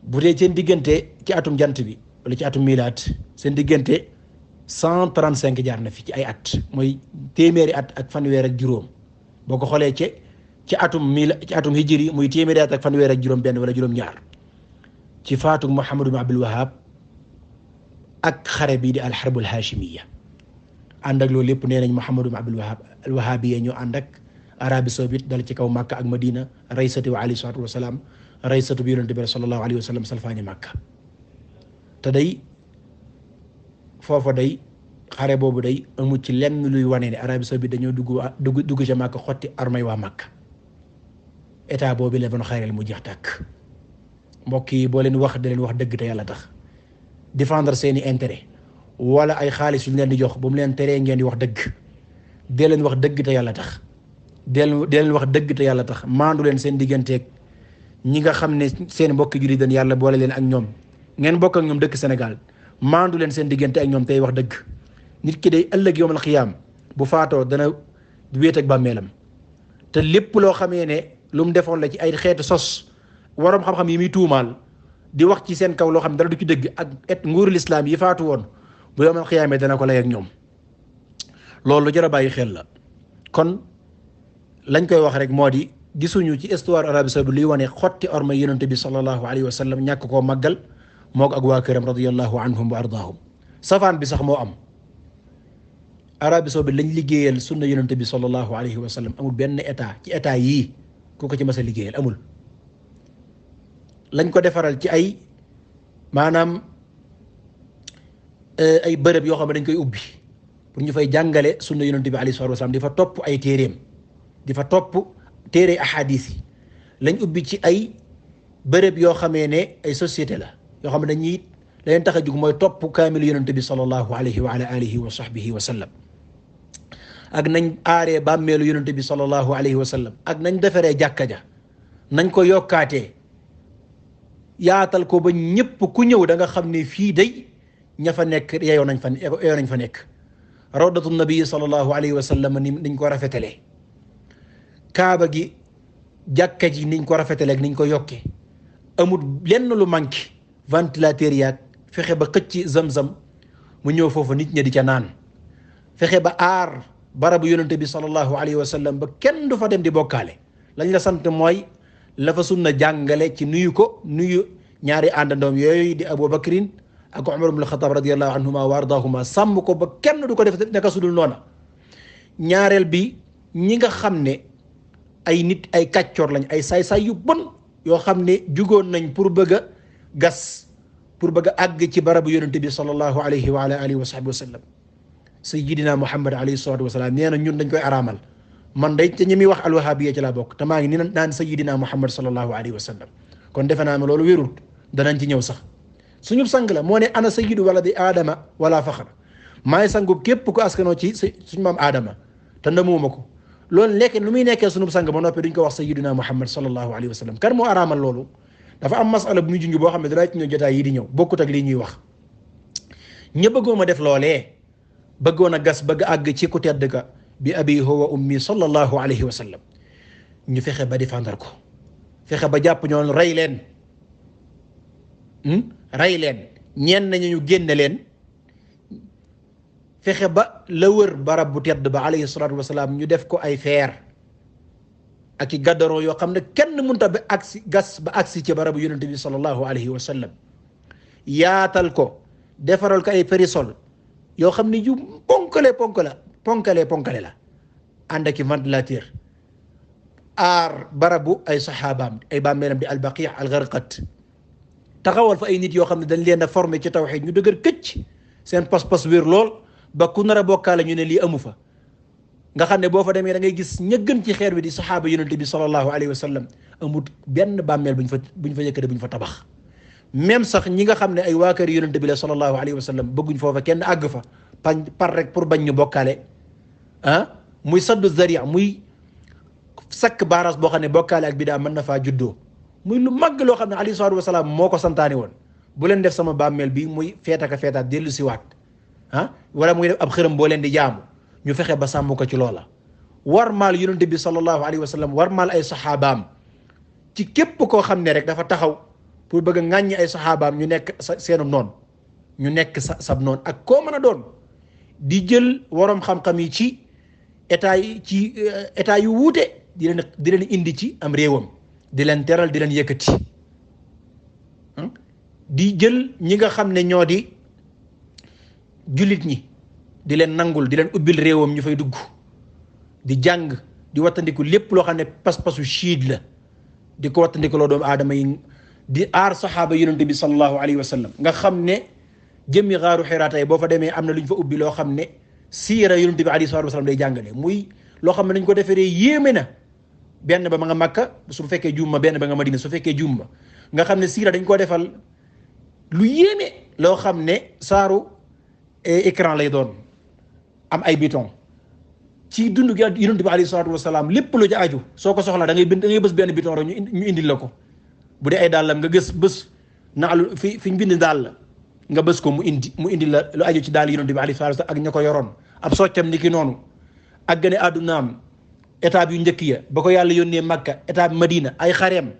bu dee seen diggante ci atum jant bi wala ci atum milaat seen diggante 135 jaar na fi ci ay at mooy téeméeri at ak fanweer ak juróom boo ko xoolee ci atum hijri muy téeméeri at ak fanweer ak juróom benn wala juróom ñaar ci faatug Muhammad ibn Abdul Wahhab ak xare bii di alxarbul hashimiya ànd ak loolu lépp nee nañ Muhammad ibn Abdul Wahhab alwahabiya ñoo ànd ak Arabie Saoudite dal ci kaw Makka ak Madina raysati wa alayhi salaatu wasalaam raysatu bi yonente bi sallallahu alayhi wa sallam salfaani Makka te day foofa day xare boobu day amul ci lenn luy wane ne Arabie Saoudite dañoo dugg ca Makka xotti armay waa Makka état boobu la doon xareel mu jeex tàkk mbokk yi boo leen wax da leen wax dëgg te yàlla tax défendre seeni intérêt wala ay xaalis yu ñu leen di jox ba mu leen teree ngeen di wax dëgg dee leen wax dëgg te yàlla tax dee leen wax dëgg te yàlla tax maandu leen seen digganteeg ñi nga xam ne seen mbokki jullit dañ yàlla boole leen ak ñoom ngeen bokk ak ñoom dëkk Sénégal maandu leen seen diggante ak ñoom tey wax dëgg nit ki day ëllëg yawmal xiyaam bu faatoo dana wéet ak bàmmeelam te lépp loo xamee ne lu mu defoon la ci ay xeetu sos waroom xam-xam yi muy tuumaal di wax ci seen kaw loo xam ne dara du ci dëgg ak nguuru lislaam yi faatu woon bu yawmal xiyaamee dana ko lay ak ñoom loolu jar a bàyyi xel la kon lañ koy wax rek moo di gisuñu ci histoire Arabie Saoudite luy wane xotti orma yonent bi sallallahu alayhi wa sallam ñàkk koo màggal moo ko ak waa këram radiyallahu anhum wa ardaahum safaan bi sax moo am Arabie Saoudite lañ liggéeyal sunna yonent bi sallallahu alayhi wa sallam amul benn état ci état yii ku ko ci mas a liggéeyal amul lañ ko defaral ci ay maanaam ay bërëb yoo xam ne dañ koy ubbi pour ñu fay jàngale sunna yonent bi alayhi salaatu wa salaam di fa topp ay téeréem di fa topp téere ahadis yi lañ ubbi ci ay bërëb yoo xamee ne ay société la yoo xam ne dañuy la leen tax a jug mooy topp kaamilu yonente bi sallallahu alayhi wa ala alihi wa sahbihi wa sallam ak nañ aaree bàmmeelu yonente bi sallallahu alayhi wa sallam ak nañ defaree jàkka ja nañ ko yokkaatee yaatal ko ba ñëpp ku ñëw da nga xam ne fii day ña fa nekk yeyoo nañ fa nekk rawdatu nabi sallallahu alayhi wa sallam ni niñ ko rafetalee kaaba gi jàkka ji niñ ko rafetalee ak niñ ko yokkee amul lenn lu manqué ventilateur yaag fexe ba xëcc zam-zam mu ñëw foofu nit ñi di ca naan fexe ba aar barabu yonente bi sallallahu alayhi wa sallam ba kenn du fa dem di bokkaale lañ la sant mooy la fa sunna jàngale ci nuyu ñaari àndandoom yooyu di Abu Bakrin ak Umar ibn al-Khattab radiyallahu anhuma wa ardaahuma sàmm ko ba kenn du ko def naka sudul noona ñaareel bi ñi nga xam ne ay nit ay kàccoor lañ ay saay-saay yu bon yoo xam ne jugoon nañ pour bëgg a gas pour bëgg a àgg ci barabu yonente bi sallallahu alayhi wa ala alihi wa sahbihi wa sallam sayyidina Muhammad alayhi salatu wasalaam nee na ñun dañ koy araamal man day te ñi muy wax alwahabiya ci laa bokk te maa ngi ni naan sayyidina Muhammad sallallahu alayhi wa sallam kon defe naa ne loolu wérul danañ ci ñëw sax suñu sang la moo ne ana sayyidu waladi aadama wala faxra maay sangub képp ko askanoo ci suñu maam aadama te ndamuuma ko loolu lekk lu muy nekkee sunub sang ba noppi duñ ko wax sayyidina Muhammad sallallahu alayhi wa sallam kan moo araamal loolu dafa am masala bu muy junj boo xam ne danaa ci ñëw jotaay yi di ñëw bokkut ak lii ñuy wax ña bëggoon a def loolee bëggoon a gas bëgg àgg ci ku tedd ka bi abi huwa ummi sallallahu alayhi wa sallam ñu fexe ba défendre ko fexe ba jàpp ñoon rey leen ñenn ñu génne leen fexe ba la wër barab bu tedd ba alayhi salaatu wasalaam ñu def ko ay feer ak i gaddaroo yoo xam ne kenn mënta ba agsi gas ba agsi ci barabu yonente bi sallallahu alayhi wa sallam yaatal ko defaral ko ay périsol yoo xam ne yu ponkale la ànd ak i ventilateur aar barabu ay saxaabaam ay bàmmeelam di albaqi al gharqat taxawal fa ay nit yoo xam ne dañ leen a formé ci tawxiid ñu dëgër këcc seen pas-pas wér lool ba ku nar a bokkaale ñu ne lii amu fa nga xam ne boo fa demee da ngay gis ña gën ci xeer bi di saxaaba yonente bi sallallahu alayhi wa sallam amut benn bàmmeel buñ fa yëkkate buñ fa tabax même sax ñi nga xam ne ay waa kër yonente bi la sallallahu alayhi wa sallam bëgguñ foofa kenn àgg fa par rek pour bañ ñu bokkaale muy saddu zaria muy sakk baaraas boo xam ne bokkaale ak bidaa mën na faa juddoo muy lu màgg loo xam ne alayhi salaatu wasalaam moo ko santaane woon bu leen def sama bàmmeel bi muy feetaka feetaat dellu si waat wala muy def ab xërëm boo leen di jaamu ñu fexe ba sàmm ko ci loola war maal yonente bi sallallahu alayhi wa sallam war maal ay saxaabaam ci képp koo xam ne rek dafa taxaw pour bëgg a ŋàññi ay saxaabaam ñu nekk seenum noonu ñu nekk sab noonu ak koo mën a doon di jël waroom xam-xam yi ci état yu wuute di leen indi ci am réewam di leen teral di leen yëkkati di jël ñi nga xam ne ñoo di jullit ñi di leen nangul di leen ubbil réewam ñu fay dugg di jàng di wattandiku lépp loo xam ne pas-pasu chiid la di ko wattandiku loo doomu aadama yi di aar saxaaba yonente bi sallallahu alayhi wa sallam nga xam ne jëmmi xaaru Xiraa tey boo fa demee am na lu ñu fa ubbi loo xam ne siira yonente bi alayhi salaatu wa salaam day jàngale muy loo xam ne nañ ko defaree yéeme na benn ba ma nga Makka su fekkee jumma benn ba nga Madina su fekkee jumma nga xam ne siira dañ koo defal lu yéeme loo xam ne saaru écran lay doon am ay bouton ci dund gi yonent bi alayhi salaatu wasalaam lépp lu ci aju soo ko soxlaa da ngay bës benn bouton rek ñu indil la ko bu dee ay dàllam nga bës naalu fi ñu bind daal la nga bës ko mu indi la lu aju ci daal yonent bi alayhi salaatu wasalaam ak ña ko yoroon ab soccam ni ki noonu ak gane àddunaam étape yu njëkk ya ba ko yàlla yónnee Makka étape Madina ay xareem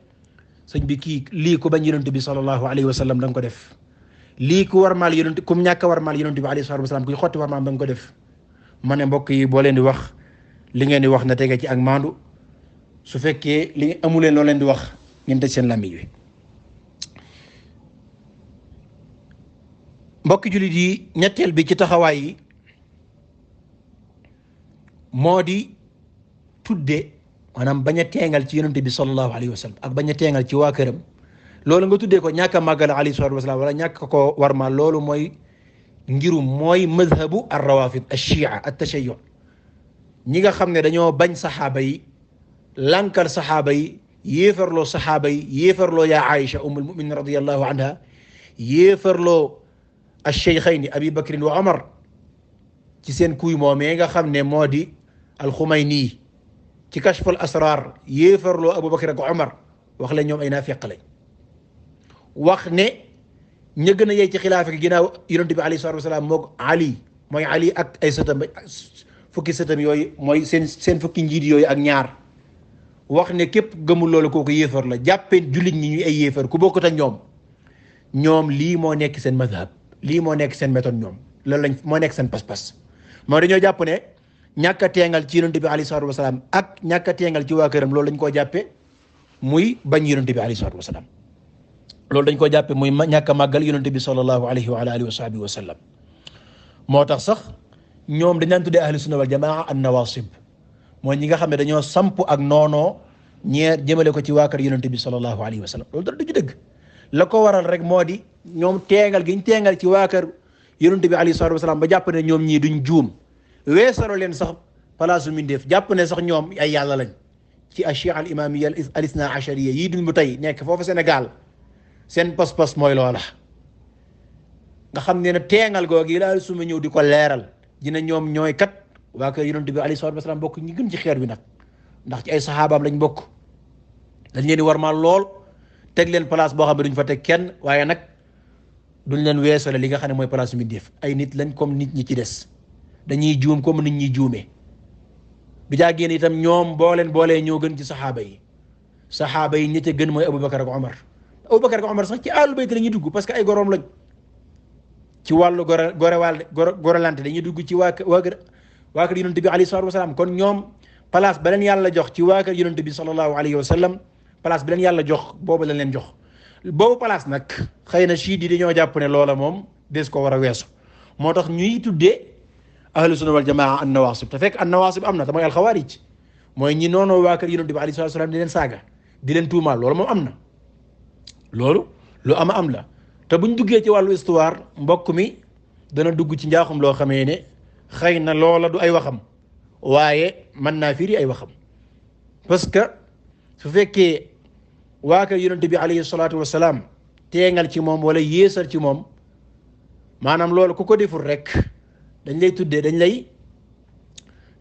sëñ bi kii lii ko bañ yonent bi sallallahu alayhi wa sallam da nga ko def lii ku war maal yonent ku ñàkk a war maal yonent bi alayhi salaatu wasalaam ku xotti war maal da nga ko def ma ne mbokk yi boo leen di wax li ngeen di wax na tege ci ak maandu su fekkee li amuleen loo leen di wax ngeen tëj seen làmmiñ wi mbokki jullit yi ñetteel bi ci taxawaay yi moo di tudde maanaam bañ a teengal ci yonente bi sallallahu alayhi wa sallam ak bañ a teengal ci waa këram loolu nga tuddee ko ñàkk a màggal alayhi salatu wasalaam wala ñàkk ko warmaal loolu mooy ngirum mooy madhabu ar rawafid al shia al tashayyu ñi nga xam ne dañoo bañ saxaaba yi lankal saxaaba yi yéefarloo saxaaba yi yéefarloo yaa Aïcha ummul muminin radiyallahu anha yéefarloo al cheikhayni abi bakrin wa omar ci seen kuy moomee nga xam ne moo di al xumayni ci kashful asrar yéefarloo abou bakr ak omar wax leen ñoom ay naafiq lañ wax ne ña gën a yey ci xilaafa gi ginnaaw yonent bi alayhi salaatu wasalaam moog ali mooy ali ak ay sëtam fukki sëtam yooyu mooy seen fukki njiit yooyu ak ñaar wax ne képp gëmul loolu kooku yéefar la jàppee jullit ñi ñuy ay yéefar ku bokkut ak ñoom lii moo nekk seen madhab lii moo nekk seen méthode ñoom loolu lañ moo nekk seen pas-pas moo dañoo jàpp ne ñàkk a teengal ci yonent bi alayhi salaatu wasalaam ak ñàkk a teengal ci waa këram loolu lañ koo jàppe muy bañ yonent bi alayhi salaatu wasalaam loolu dañ ko jàppe muy ñàkk a màggal yonente bi sallallahu alayhi wa alihi wa sahbihi wa sallam moo tax sax ñoom dañ daan tuddee ahlu sunna wal jamaa an nawasib mooy ñi nga xam ne dañoo samp ak noonoo ñeer jëmale ko ci waa kër yonente bi sallallahu alayhi wa sallam loolu dara du ci dëgg la ko waral rek moo di ñoom teengal gi ñu teengal ci waa kër yonente bi alayhi salatu wasalaam ba jàpp ne ñoom ñii duñ juum weesaro leen sax palaasu mindeef jàpp ne sax ñoom ay yàlla lañ ci ashia al imamiya al isna achariya yii dund bu tey nekk foofu Sénégal seen pas-pas mooy loola nga xam ne ne teengal googu daal suma ñëw di ko leeral dina ñoom ñooy kat waa kër yonent bi alayhi salaatu wasalaam bokk ñi gën ci xeer bi nag ndax ci ay saxaabaam lañ bokk dañ leen di warmaal lool teg leen place boo xam ne duñ fa teg kenn waaye nag duñ leen weesale li nga xam ne mooy place mbindeef ay nit lañ comme nit ñi ci des dañuy juum comme nit ñi juumee du jàggeen itam ñoom boolee ñoo gën ci saxaaba yi ñi ca gën mooy Aboubacar ak Omar Aboubacar ak Omar sax ci ahlul bayt la ñuy dugg parce que ay goroom lañ ci wàllu gorelante dañuy dugg ci waa kër yonent bi alayhi salaatu wasalaam kon ñoom place ba leen yàlla jox ci waa kër yonent bi sallallahu alayhi wa sallam place bi leen yàlla jox boobu lañ leen jox boobu place nag xëy na chiit yi dañoo jàpp ne loola moom des ko war a weesu moo tax ñuy tuddee ahlu sunna wal jamaa an nawaasib te fekk an nawaasib am na te mooy alxawaarij mooy ñi noonu waa kër yonent bi alayhi salaatu wasalaam di leen saaga di leen tuumaal loolu moom am na loolu lu am la te buñ duggee ci wàllu histoire mbokk mi dana dugg ci njaaxum loo xamee ne xëy na loola du ay waxam waaye mën naa firi ay waxam parce que su fekkee waa kër yonent bi alayhi salaatu wasalaam teengal ci moom wala yéesal ci moom maanaam loolu ku ko deful rek dañ lay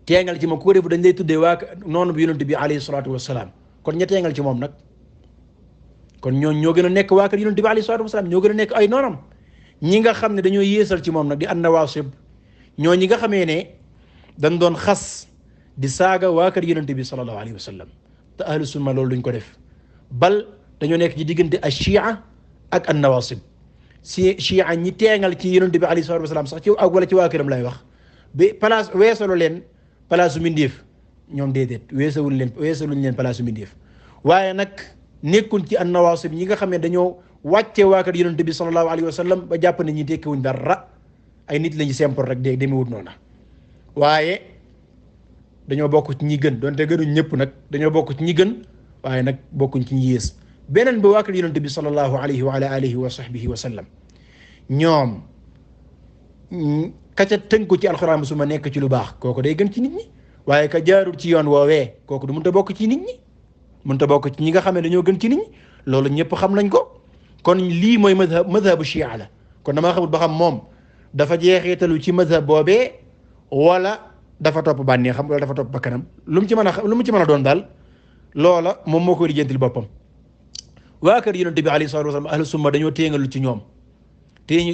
teengal ci moom ku ko deful dañ lay tuddee waa noonu bi yonent bi alayhi salaatu wasalaam kon ña teengal ci moom nag kon ñoo gën a nekk waa kër yonent bi alayhi salaatu wasalaam ñoo gën a nekk ay noonam ñi nga xam ne dañoo yéesal ci moom nag di an-nawaasib ñoo ñi nga xamee ne dañ doon xas di saaga waa kër yonent bi sallallahu alayhi wa sallam te ahlu sunna loolu duñ ko def bal dañoo nekk ci diggante ash-shi'a ak an-nawaasib shi'a ñi teengal ci yonent bi alayhi salaatu wasalaam sax ci ak wala ci waa këram lay wax bi place weesalu leen place su mbindeef ñoom déedéet weesaluñ leen place su mbindeef waaye nag nekkul ci an-nawaasib ñi nga xam ne dañoo wàcce waa kër yonent bi sallallahu alayhi wa sallam ba jàpp ne ñi tekkiwuñ dara ay nit lañu simple rek de demewut noona waaye dañoo bokk ci ñi gën donte gënuñ ñëpp nag dañoo bokk ci ñi gën waaye nag bokkuñ ci ñi yées beneen ba waa kër yonent bi sallallahu alayhi wa ala alihi wa sahbihi wa sallam ñoom ka ca tënku ci alxuraan bi su ma nekk ci lu baax kooku day gën ci nit ñi waaye ka jaarul ci yoon woowee kooku du mënta bokk ci nit ñi mënta bokk ci ñi nga xam ne dañoo gën ci nit ñi loolu ñëpp xam nañ ko kon lii mooy madhabu chia la kon damaa xamul ba xam moom dafa jeexitalu ci madhab boobee wala dafa topp bànneexam wala dafa topp bakkanam lu mu ci mën a doon daal loola moom moo koy lijjantil boppam waa kër yonent bi alayhi salaatu wasalaam ahlu sunna dañoo téengalut ci ñoom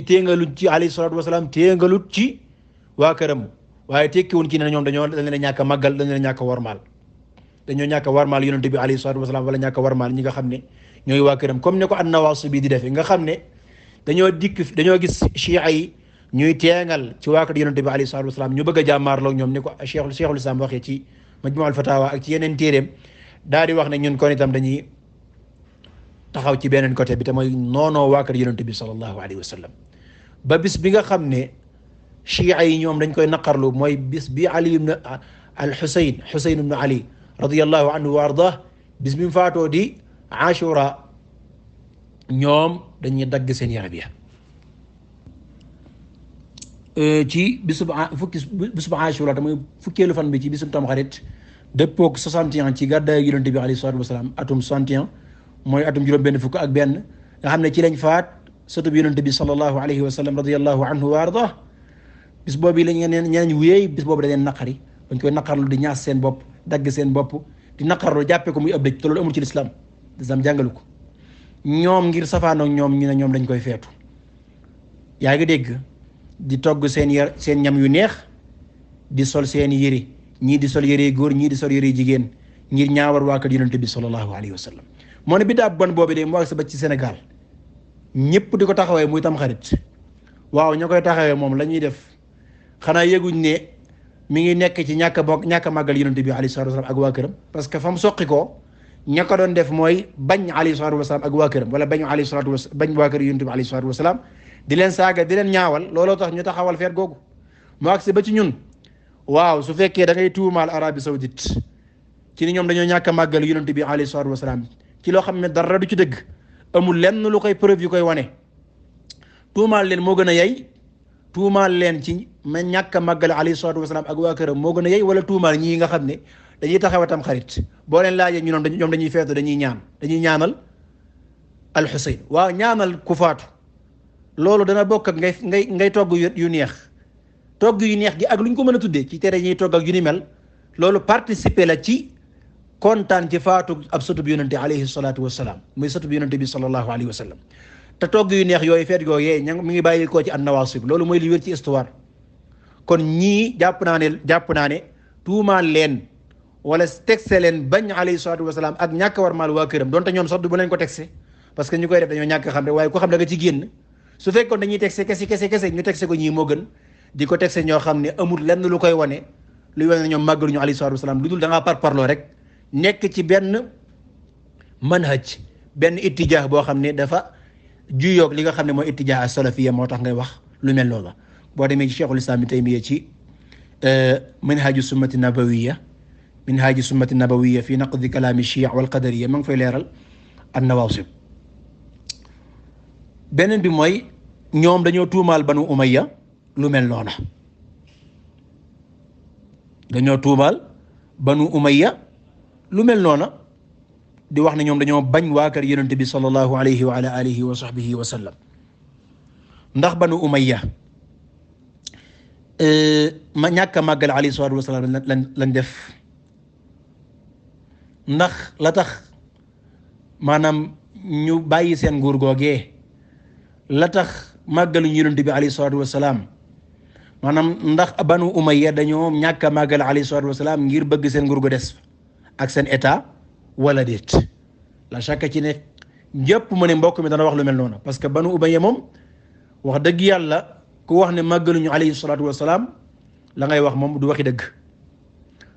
téengalut ci alayhi salaatu wasalaam téengalut ci waa këram waaye tekkiwuñ ci ne ñoom dañ leen a ñàkk a màggal dañ leen a ñàkk a warmaal dañoo ñàkk a warmaal yonent bi alayhi salaatu wasalaam wala ñàkk a warmaal ñi nga xam ne ñooy waa këram comme ne ko an-nawaasib bi di defee nga xam ne dañoo gis chia yi ñuy teengal ci waa kër yonent bi alayhi salaatu wasalaam ñu bëgg a jàmmaarloo ñoom ni ko cheikhul islam waxee ci majmu' al-fatawa ak ci yeneen téeréem daal di wax ne ñun kon itam dañuy taxaw ci beneen côté bi te mooy noonoo waa kër yonent bi sallallahu alayhi wa sallam ba bis bi nga xam ne chia yi ñoom dañ koy naqarlu mooy bis bi ali ibn al-Husayn ibn Ali radiyallahu anhu wa ardah bis bi mu faatoo di Ashura ñoom dañuy dagg seen yaram ya ci bisub Ashura te mooy fukkeelu fan bi ci bisub Tamxarit dëppook 61 ci gàddaay yonent bi alayhi salaatu wasalaam atum 61 mooy atum juróom-benn fukk ak benn nga xam ne ci lañ faat sëtub yonent bi sallallahu alayhi wa sallam radiyallahu anhu wa ardah bis boobu lañ ñeneen wéey bis boobu da leen naqari dañ koy naqarlu di ñaas seen bopp dagg seen bopp di naqarlu jàppee ko muy ëpp dëj te loolu amul ci lislaam jàngalu ko ñoom ngir safaanook ñoom ñu ne ñoom dañ koy feetu yaa ngi dégg di togg seen ñam yu neex di sol seen yëre ñii di sol yëre góor ñii di sol yëre jigéen ngir ñaawar waa kër yonent bi sallallahu alayhi wa sallam moo ne biddaa bon boobu de mu wax sa ba ci Sénégal ñëpp di ko taxawee muy Tamxarit waaw ña koy taxawee moom la ñuy def xanaa yëguñ ne mi ngi nekk ci ñàkk a màggal yonent bi alayhi salaatu wasalaam ak waa këram parce que fa mu soqi ko ña ko doon def mooy bañ alayhi salaatu wasalaam ak waa këram wala bañ waa kër yonent bi alayhi salaatu wasalaam di leen saaga di leen ñaawal looloo tax ñu taxawal feet googu mu agsi ba ci ñun waaw su fekkee da ngay tuumaal Arabie Saoudite ci ni ñoom dañoo ñàkk a màggal yonent bi alayhi salaatu wasalaam ci loo xam ne dara du ci dëgg amul lenn lu koy preuve yu koy wane tuumaal leen moo gën a yey tuumaal leen ci ma ñàkk a màggale alayhi salaatu wasalaam ak waa këram moo gën a yey wala tuumaal ñii nga xam ne dañuy taxaw Tamxarit boo leen laajee ñu ñoom dañuy feetu dañuy ñaanal al-Husayn waaw ñaanal ku faatu loolu dana bokk ak ngay togg yu neex togg yu neex gi ak lu ñu ko mën a tuddee ci tere ñuy togg ak yu ni mel loolu participer la ci kontaan ci faatu ab sëtub yonente alayhi salaatu wasalaam muy sëtub yonente bi sallallahu alayhi wa sallam te togg yu neex yooyu feet yooyu mi ngi bàyyi koo ci an-nawaasib loolu mooy li wér ci histoire kon ñii jàpp naa ne tuumaal leen wala texte leen bañ alayhi salaatu wasalaam ak ñàkk war maal waa këram donte ñoom sax du bu leen ko texte parce que ñu koy def dañoo ñàkk xam rek waaye ko xam da nga ci génn su fekkoon dañuy texte kese ñu texte ko ñii moo gën di ko texte ñoo xam ne amul lenn lu koy wane luy wane ne ñoom màggaluñu alayhi salaatu wasalaam lu dul da ngaa parparloo rek nekk ci benn manhaj benn ittijaa boo xam ne dafa juyoog li nga xam ne mooy ittijaa as-salafiyya moo tax ngay wax lu mel noonu boo demee ci Cheikhul Islam Ibn Taymiyya ci minhaju sunnati nabawiyya fi naqdi kalaami shi'a wal qadariyya ma ngi fay leeral an-nawaasib beneen bi mooy ñoom dañoo tuumaal banu umayya lu mel noona di wax ne ñoom dañoo bañ waa kër yonent bi sallallahu alayhi wa ala alihi wa sahbihi wa sallam ndax banu umayya ma ñàkk a màggal alayhi salaatu wa salaam lañ def ndax la tax maanaam ñu bàyyi seen nguur googee la tax màggaluñu yonent bi alayhi salaatu wa salaam maanaam ndax banu umayya dañoo ñàkk a màggal alayhi salaatu wa salaam ngir bëgg seen nguur go des ak seen état wala déet la chaque ci ne ñëpp mu ne mbokk mi dana wax lu mel noonu parce que banu umayya moom wax dëgg yàlla ku wax ne màggaluñu alayhi salaatu wa salaam la ngay wax moom du waxi dëgg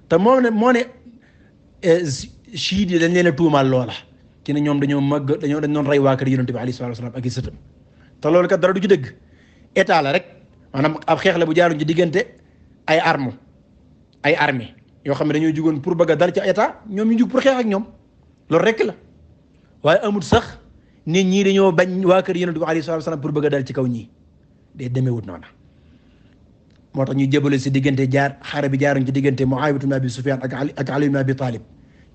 te moo ne chiites yi dañ leen a tuumaal loola ci ne ñoom dañ doon rey waa kër yonent bi alayhi salaatu wa salaam ak i sëtam te loolu kat dara du ci dëgg état la rek maanaam ab xeex la bu jaaruñ ci diggante ay armée yoo xam ne dañoo jugoon pour bëgg a dal ci état ñoom ñu jug pour xeex ak ñoom loolu rek la waaye amul sax nit ñi dañoo bañ waa kër yonent bi alayhi salaatu wa salaam pour bëgg a dal ci kaw ñii de demeewut noona moo tax ñu jébale si diggante xare bi jaaruñ ci diggante Muawiya ibn Abi Sufyan ak Ali ibn Abi Talib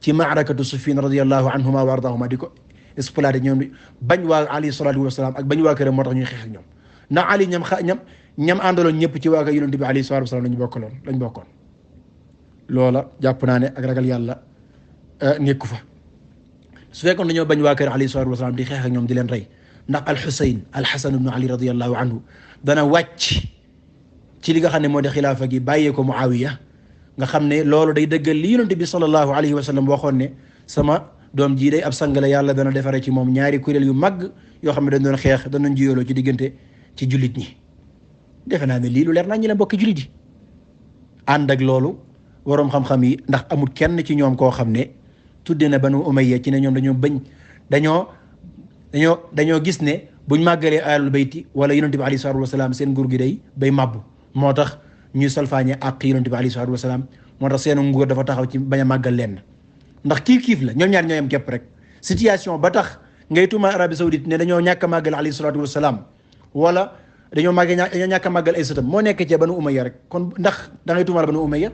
ci maarakatu Siffin radiyallahu anhuma wa ardahuma di ko exploité ñoom bañ waa alayhi salaatu wa salaam ak bañ waa këram moo tax ñuy xeex ak ñoom na Ali ñam àndaloon ñëpp ci waa kër yonent bi alayhi salaatu wa salaam lañ bokkoon loola jàpp naa ne ak ragal yàlla nekku fa su fekkoon dañoo bañ waa kër alayhi salaatu wa salaam di xeex ak ñoom di leen rey ndax al-Hasan ibn Ali radiyallahu anhu dana wàcc ci li nga xam ne moo di xilaafa gi bàyyee ko Muawiya nga xam ne loolu day dëggal li yonent bi sallallahu alayhi wa sallam waxoon ne sama doom jii day ab sang la yàlla dana defaree ci moom ñaari kuréel yu mag yoo xam ne dañ doon xeex dañ doon jiyaloo ci diggante ci jullit ñi defe naa ne lii lu leer naa ñi la mbokki jullit yi ànd ak loolu waroom xam-xam yi ndax amul kenn ci ñoom koo xam ne tudde na Banu Umayya ci ne ñoom dañoo gis ne buñ màggalee ahlul bayti wala yonent bi alayhi salaatu wasalaam seen nguur gi bay màbbu moo tax ñuy salfaañe ak yonent bi alayhi salaatu wasalaam moo tax seen nguur dafa taxaw ci bañ a màggal leen ndax kiif la ñoom ñaar ñoo yem képp rek situation ba tax ngay tuumaal Arabie Saoudite ne dañoo ñàkk a màggal alayhi salaatu wasalaam wala dañoo ñàkk a màggal ay sëtam moo nekk ci Banu Umayya rek kon ndax da ngay tuumaal Banu Umayya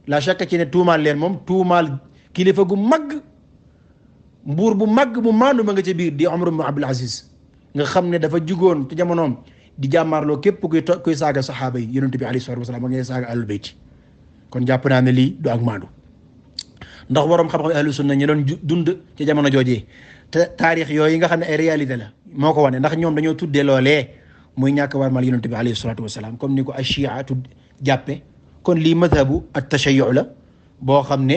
la chaque ci ne tuumaal leen moom tuumaal kilifa gu mag mbuur bu mag bu maandu ma nga ca biir di Umar ibn Abdul Aziz nga xam ne dafa jugoon ci jamonoom di jàmmaarloo képp kuy saaga saxaaba yi yonent bi alayhi salaatu wasalaam ba ngay saaga ahlul bayt kon jàpp naa ne lii du ak maandu ndax waroom xam-xam ahlu sunna ñi doon dund ci jamono joojee te taarix yooyu nga xam ne ay réalité la moo ko wane ndax ñoom dañoo tuddee loolee muy ñàkk warmal yonent bi alayhi salaatu wasalaam comme ni ko ashia tudd jàppe kon lii madhabu at-tashayyu la boo xam ne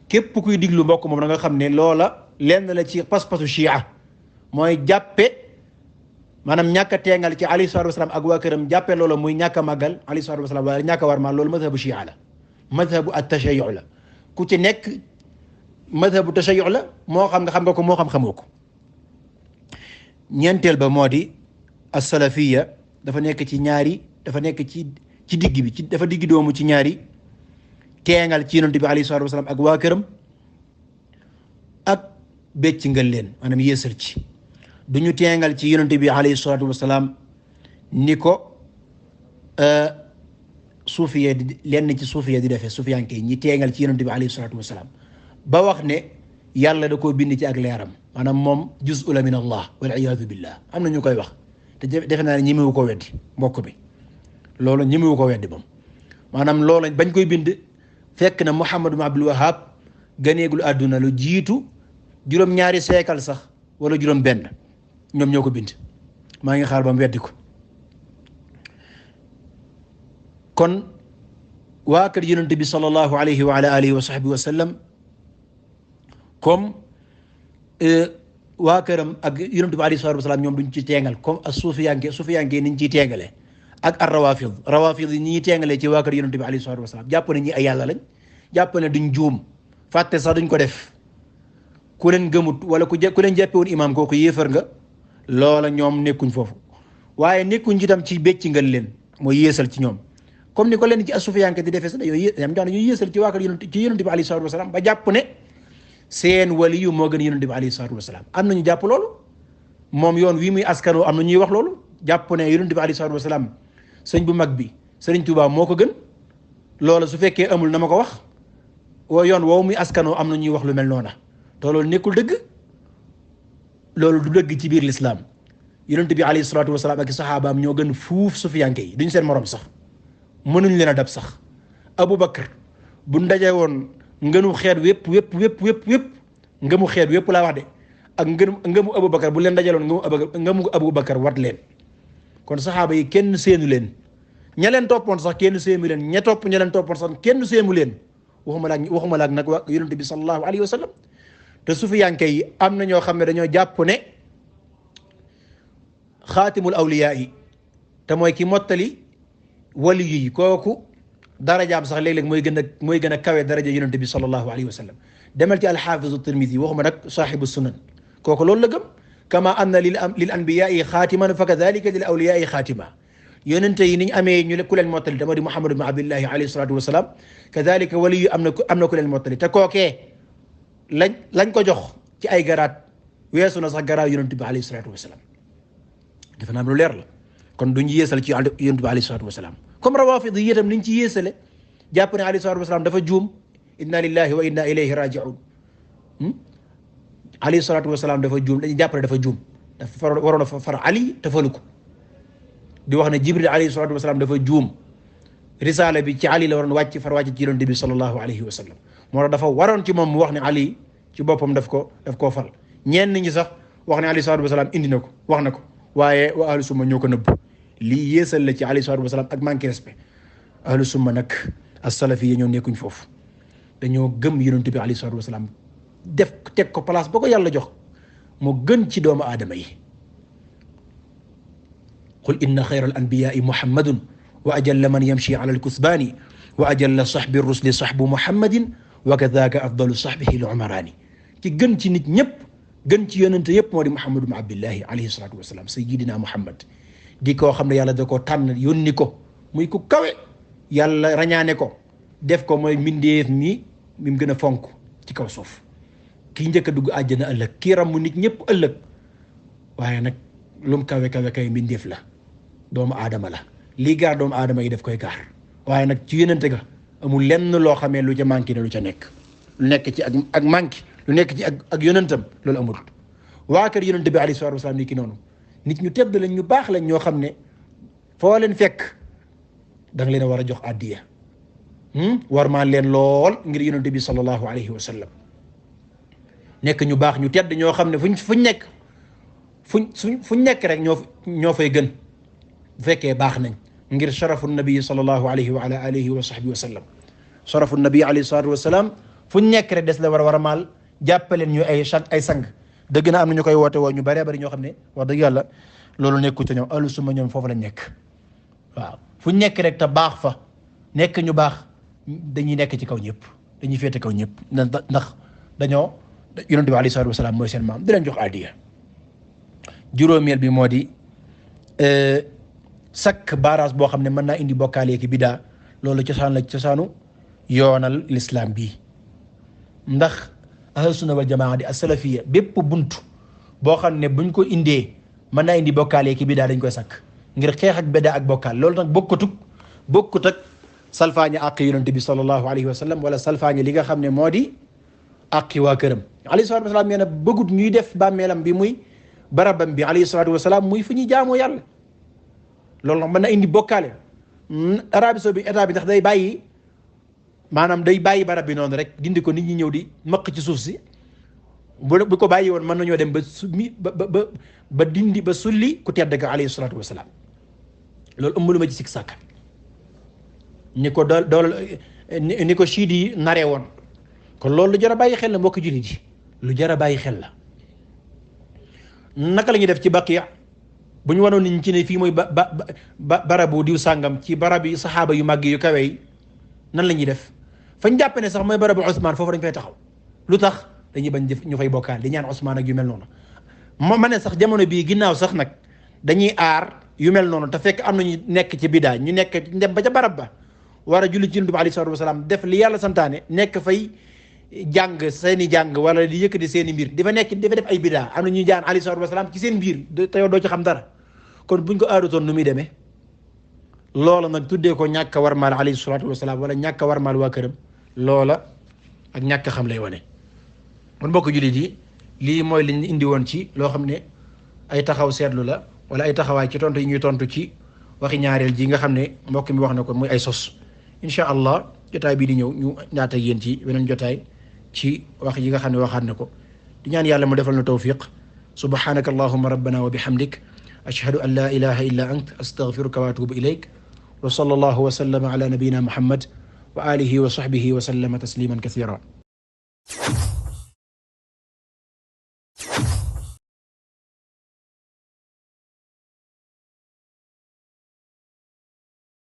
képp kuy diglu mbokk moom da nga xam ne loola lenn la ci pas-pasu chia mooy jàppe maanaam ñàkk a teengal ci alayhi salaatu wasalaam ak waa këram jàppe loola muy ñàkk a màggal alayhi salaatu wasalaam waaye ñàkk a warmal loolu madhabu chia la madhabu at-tashayyu la ku ci nekk madhabu tashayyu la moo xam nga ko moo xam xamoo ko ñeenteel ba moo di as-salafiyya dafa nekk ci digg bi dafa digg doomu ci ñaari teengal ci yonent bi alayhi salaatu wasalaam ak waa këram ak becc ngal leen maanaam yéesal ci duñu teengal ci yonent bi alayhi salaatu wasalaam ni ko suufiya di lenn ci suufiya di defee suufiyanke ñi teengal ci yonent bi alayhi salaatu wasalaam ba wax ne yàlla da koo bind ci ak leeram maanaam moom juz'un la min Allah wal iyaadu billah am na ñu koy wax te defe naa ne ñemewu ko weddi mbokk bi loolu ñemewu ko weddi moom maanaam loolu bañ koy bind fekk na Muhammad ibn Abdul Wahhab ganeegul àdduna lu jiitu juróom-ñaari siècle sax wala juróom benn ñoom ñoo ko bind maa ngi xaar ba mu weddi ko kon waa kër yonent bi sallallahu alayhi wa ala alihi wa sahbihi wa sallam comme waa këram ak yonent bi alayhi salatu wasalaam ñoom duñ ci teengal comme ak suufiyanke niñ ciy teengale ak ar rawafid yi ñi teengalee ci waa kër yonent bi alayhi salatu wasalaam jàpp ne ñi ay yàlla lañ jàpp ne duñ juum fàtte sax duñ ko def ku leen gëmut wala ku leen jàppe woon imaam kooku yéefar nga loola ñoom nekkuñ foofu waaye nekkuñ ci tam ci becci ngal leen mooy yéesal ci ñoom comme ni ko leen ci asufiyanke di defee sax dañuy yéesal ci waa kër yonent bi alayhi salatu wasalaam ba jàpp ne seen waliyu moo gën yonent bi alayhi salatu wasalaam am nañu jàpp loolu moom yoon wii muy askanoo am na ñuy wax loolu jàpp ne yonent bi alayhi salatu wasalaam sëñ bu mag bi sëriñ Tuubaa moo ko gën loola su fekkee amul na ma ko wax yoon woowu muy askanoo am na ñuy wax lu mel noona te loolu nekkul dëgg loolu du dëgg ci biir lislaam yonent bi alayhi salatu wasalaam ak saxaabaam ñoo gën fuuf sufiyanke yi duñ seen morom sax mënuñ leen a dab sax Abu Bakar bu ndaje woon ngënu xeet wépp ngëmu xeet wépp laa wax de ak ngëmu Abu Bakar bu leen dajaloon ngëmu Abu Bakar wat leen kon saxaaba yi kenn séenu leen ña leen toppoon sax kenn séenu leen ña topp ña leen toppoon sax kenn séenu leen waxuma laak nag waa yonent bi sallallahu alayhi wa sallam te sufiyanke yi am na ñoo xam ne dañoo jàpp ne xaatimul awliyaa yi te mooy ki mottali wali yi kooku darajaam sax léeg-léeg mooy gën a kawe daraja yonent bi sallallahu alayhi wa sallam demal ci alxaafizu tirmidi waxuma nag saaxibu sunan kooku loolu la gëm kama anna lil anbiyaai xaatiman fa kadalika lil awliyaai xaatima yonente yi niñ amee ñu ku leen mottali dama di Muhammad ibn Abdillahi alayhi salatu wasalaam kadalika wali yu am na ku leen mottali te kookee lañ ko jox ci ay garaat weesu na sax garaat yonent bi alayhi salatu wasalaam defe naa lu leer la kon duñ yéesal ci yonent bi alayhi salatu wasalaam comme rawafid yi itam niñ ci yéesale jàpp ne alayhi salatu wasalaam dafa juum inna lillahi wa inna ilayhi raji'un alayhi salatu wasalaam dafa juum dañuy jàpp ne dafa juum dafa waroon a far ali te falu ko di wax ne jibril alayhi salatu wasalaam dafa juum risaala bi ci ali la waroon wàcc far wàcc ci yonent bi sallallahu alayhi wa sallam moo tax dafa waroon ci moom mu wax ne ali ci boppam daf koo fal ñenn ñi sax wax ne alayhi salatu wasalaam indi na ko wax na ko waaye waa ahlu summa ñoo ko nëbb lii yéesal la ci alayhi salatu wasalaam ak manque respect ahlu summa nag as-salafi yi ñoo nekkuñ foofu dañoo gëm yonent bi alayhi salatu wasalaam teg ko place ba ko yàlla jox moo gën ci doomu aadama yi qul inna xayra al anbiyaai muhammadun wa ajalla man yamshi ala alkusbaani wa ajalla sahbi rusli sahbu muhammadin wa kadaka afdalu sahbihi l umaraani ki gën ci nit ñëpp gën ci yonente yëpp moo di Muhammad ibn Abdillahi alayhi salatu wasalaam sayyidina Muhammad di koo xam ne yàlla da koo tànn yónni ko muy ku kawe yàlla rañaane ko def ko mooy mbindeef mi mu gën a fonk ci kaw suuf kii njëkk a dugg àjjana ëllëg kii ramm nit ñëpp ëllëg waaye nag lu mu kawe kay mbindeef la doomu aadama la lii gaar doomu aadama yi def koy gaar waaye nag ci yonente ga amul lenn loo xamee lu ca manqué ne lu ca nekk lu nekk ci ak manqué lu nekk ci ak yonentam loolu amul waa kër yonente bi alayhi salaatu wasalaam ni ki noonu nit ñu tedd lañ ñu baax lañ ñoo xam ne foo leen fekk da nga leen a war a jox addiya war maa leen lool ngir yonente bi sallallahu alayhi wa sallam nekk ñu baax ñu tedd ñoo xam ne fuñ nekk rek ñoo fay gën bu fekkee baax nañ ngir sharafu nabi sallallahu alayhi wa ala alihi wa sahbihi wa sallam sharafu nabi alayhi salatu wa salaam fuñ nekk rek des la war a maal jàppaleen ñu ay sang dëgg na am na ñu koy woote woo ñu bëree bëri ñoo xam ne wax dëgg yàlla loolu nekkul te ñoom ahlu sunna ñoom foofu lañ nekk waaw fuñ nekk rek te baax fa nekk ñu baax dañuy nekk ci kaw ñëpp dañuy féete kaw ñëpp ndax dañoo yonent bi alayhi salatu wa salaam mooy seen maam di leen jox addiya juróomeel bi moo di sakk baaraas boo xam ne mën naa indi bokkaale ki bidaa loolu cosaanu yoonal l'islam bii ndax ahlu sunna wal jamaa di as-salafiyya bépp buntu boo xam ne buñ ko indee mën naa indi bokkaale ki bidaa dañ koy sakk ngir xeex ak bidaa ak bokkaal loolu nag bokkut ak salfaañe àq yonent bi sallallahu alayhi wa sallam wala salfaañe li nga xam ne moo di àqi waa këram alayhi salaatu wasalaam nee na bëggut ñuy def bàmmeelam bi muy barabam bi alayhi salaatu wasalaam muy fu ñuy jaamoo yàlla loolu nag mën na indi bokkaale Arabie Saoudite état bi ndax day bàyyi barab bi noonu rek dindi ko nit ñi ñëw di maq ci suuf si bu ko bàyyi woon mën nañoo dem ba summi ba dindi ba sulli ku tedd ka alayhi salaatu wasalaam loolu ëmb lu ma ci sikk sàkk ni ko ni ko chiit yi naree woon kon loolu lu jar a bàyyi xel la mbokk jullit yi lu jar a bàyyi xel la. naka la ñuy def ci Baqiya bu ñu wanoon niñ ci ne fii mooy barabu diw sàngam ci barab yi saxaaba yu màgg yu kawe yi nan la ñuy def fañ jàpp ne sax mooy barabu Ousmane foofu dañ fay taxaw lu tax dañuy bañ ñu fay bokkaal di ñaan Ousmane ak yu mel noonu ma ne sax jamono bii ginnaaw sax nag dañuy aar yu mel noonu te fekk am nañu nekk ci bidaa ñu nekk dem ba ca barab ba war a julli ci Yonent bi alayhi salaatu wasalaam def li yàlla santaane nekk fay jàng seeni jàng wala di yëkkati seeni mbir dafa def ay bidaa am na ñuy jaan alayhi salaatu wasalaam ci seen biir te yow doo ci xam dara kon buñ ko aarutoon nu muy demee loola nag tuddee ko ñàkk a warmaal alayhi salaatu wasalaam wala ñàkk a warmaal waa këram loola ak ñàkk xam lay wane. kon mbokk jullit yi lii mooy liñ indi woon ci loo xam ne ay taxaw seetlu la wala ay taxawaay ci tontu yi ñuy tontu ci waxi ñaareel ji nga xam ne mbokk mi wax na ko muy ay sos incha allah jotaay bii di ñëw ñu ñaata yéen ci beneen jotaay ci wax yi nga xam ne waxaat na ko di ñaan yàlla mu defal na tawfiq subhanaka allahumma rabbana wa bihamdik ashhadu an la ilaha illa ant astaghfiruka wa atubu ilayk wa sallallahu wa sallama ala nabiyyina muhammad wa alihi wa sahbihi wa sallama tasliman kathira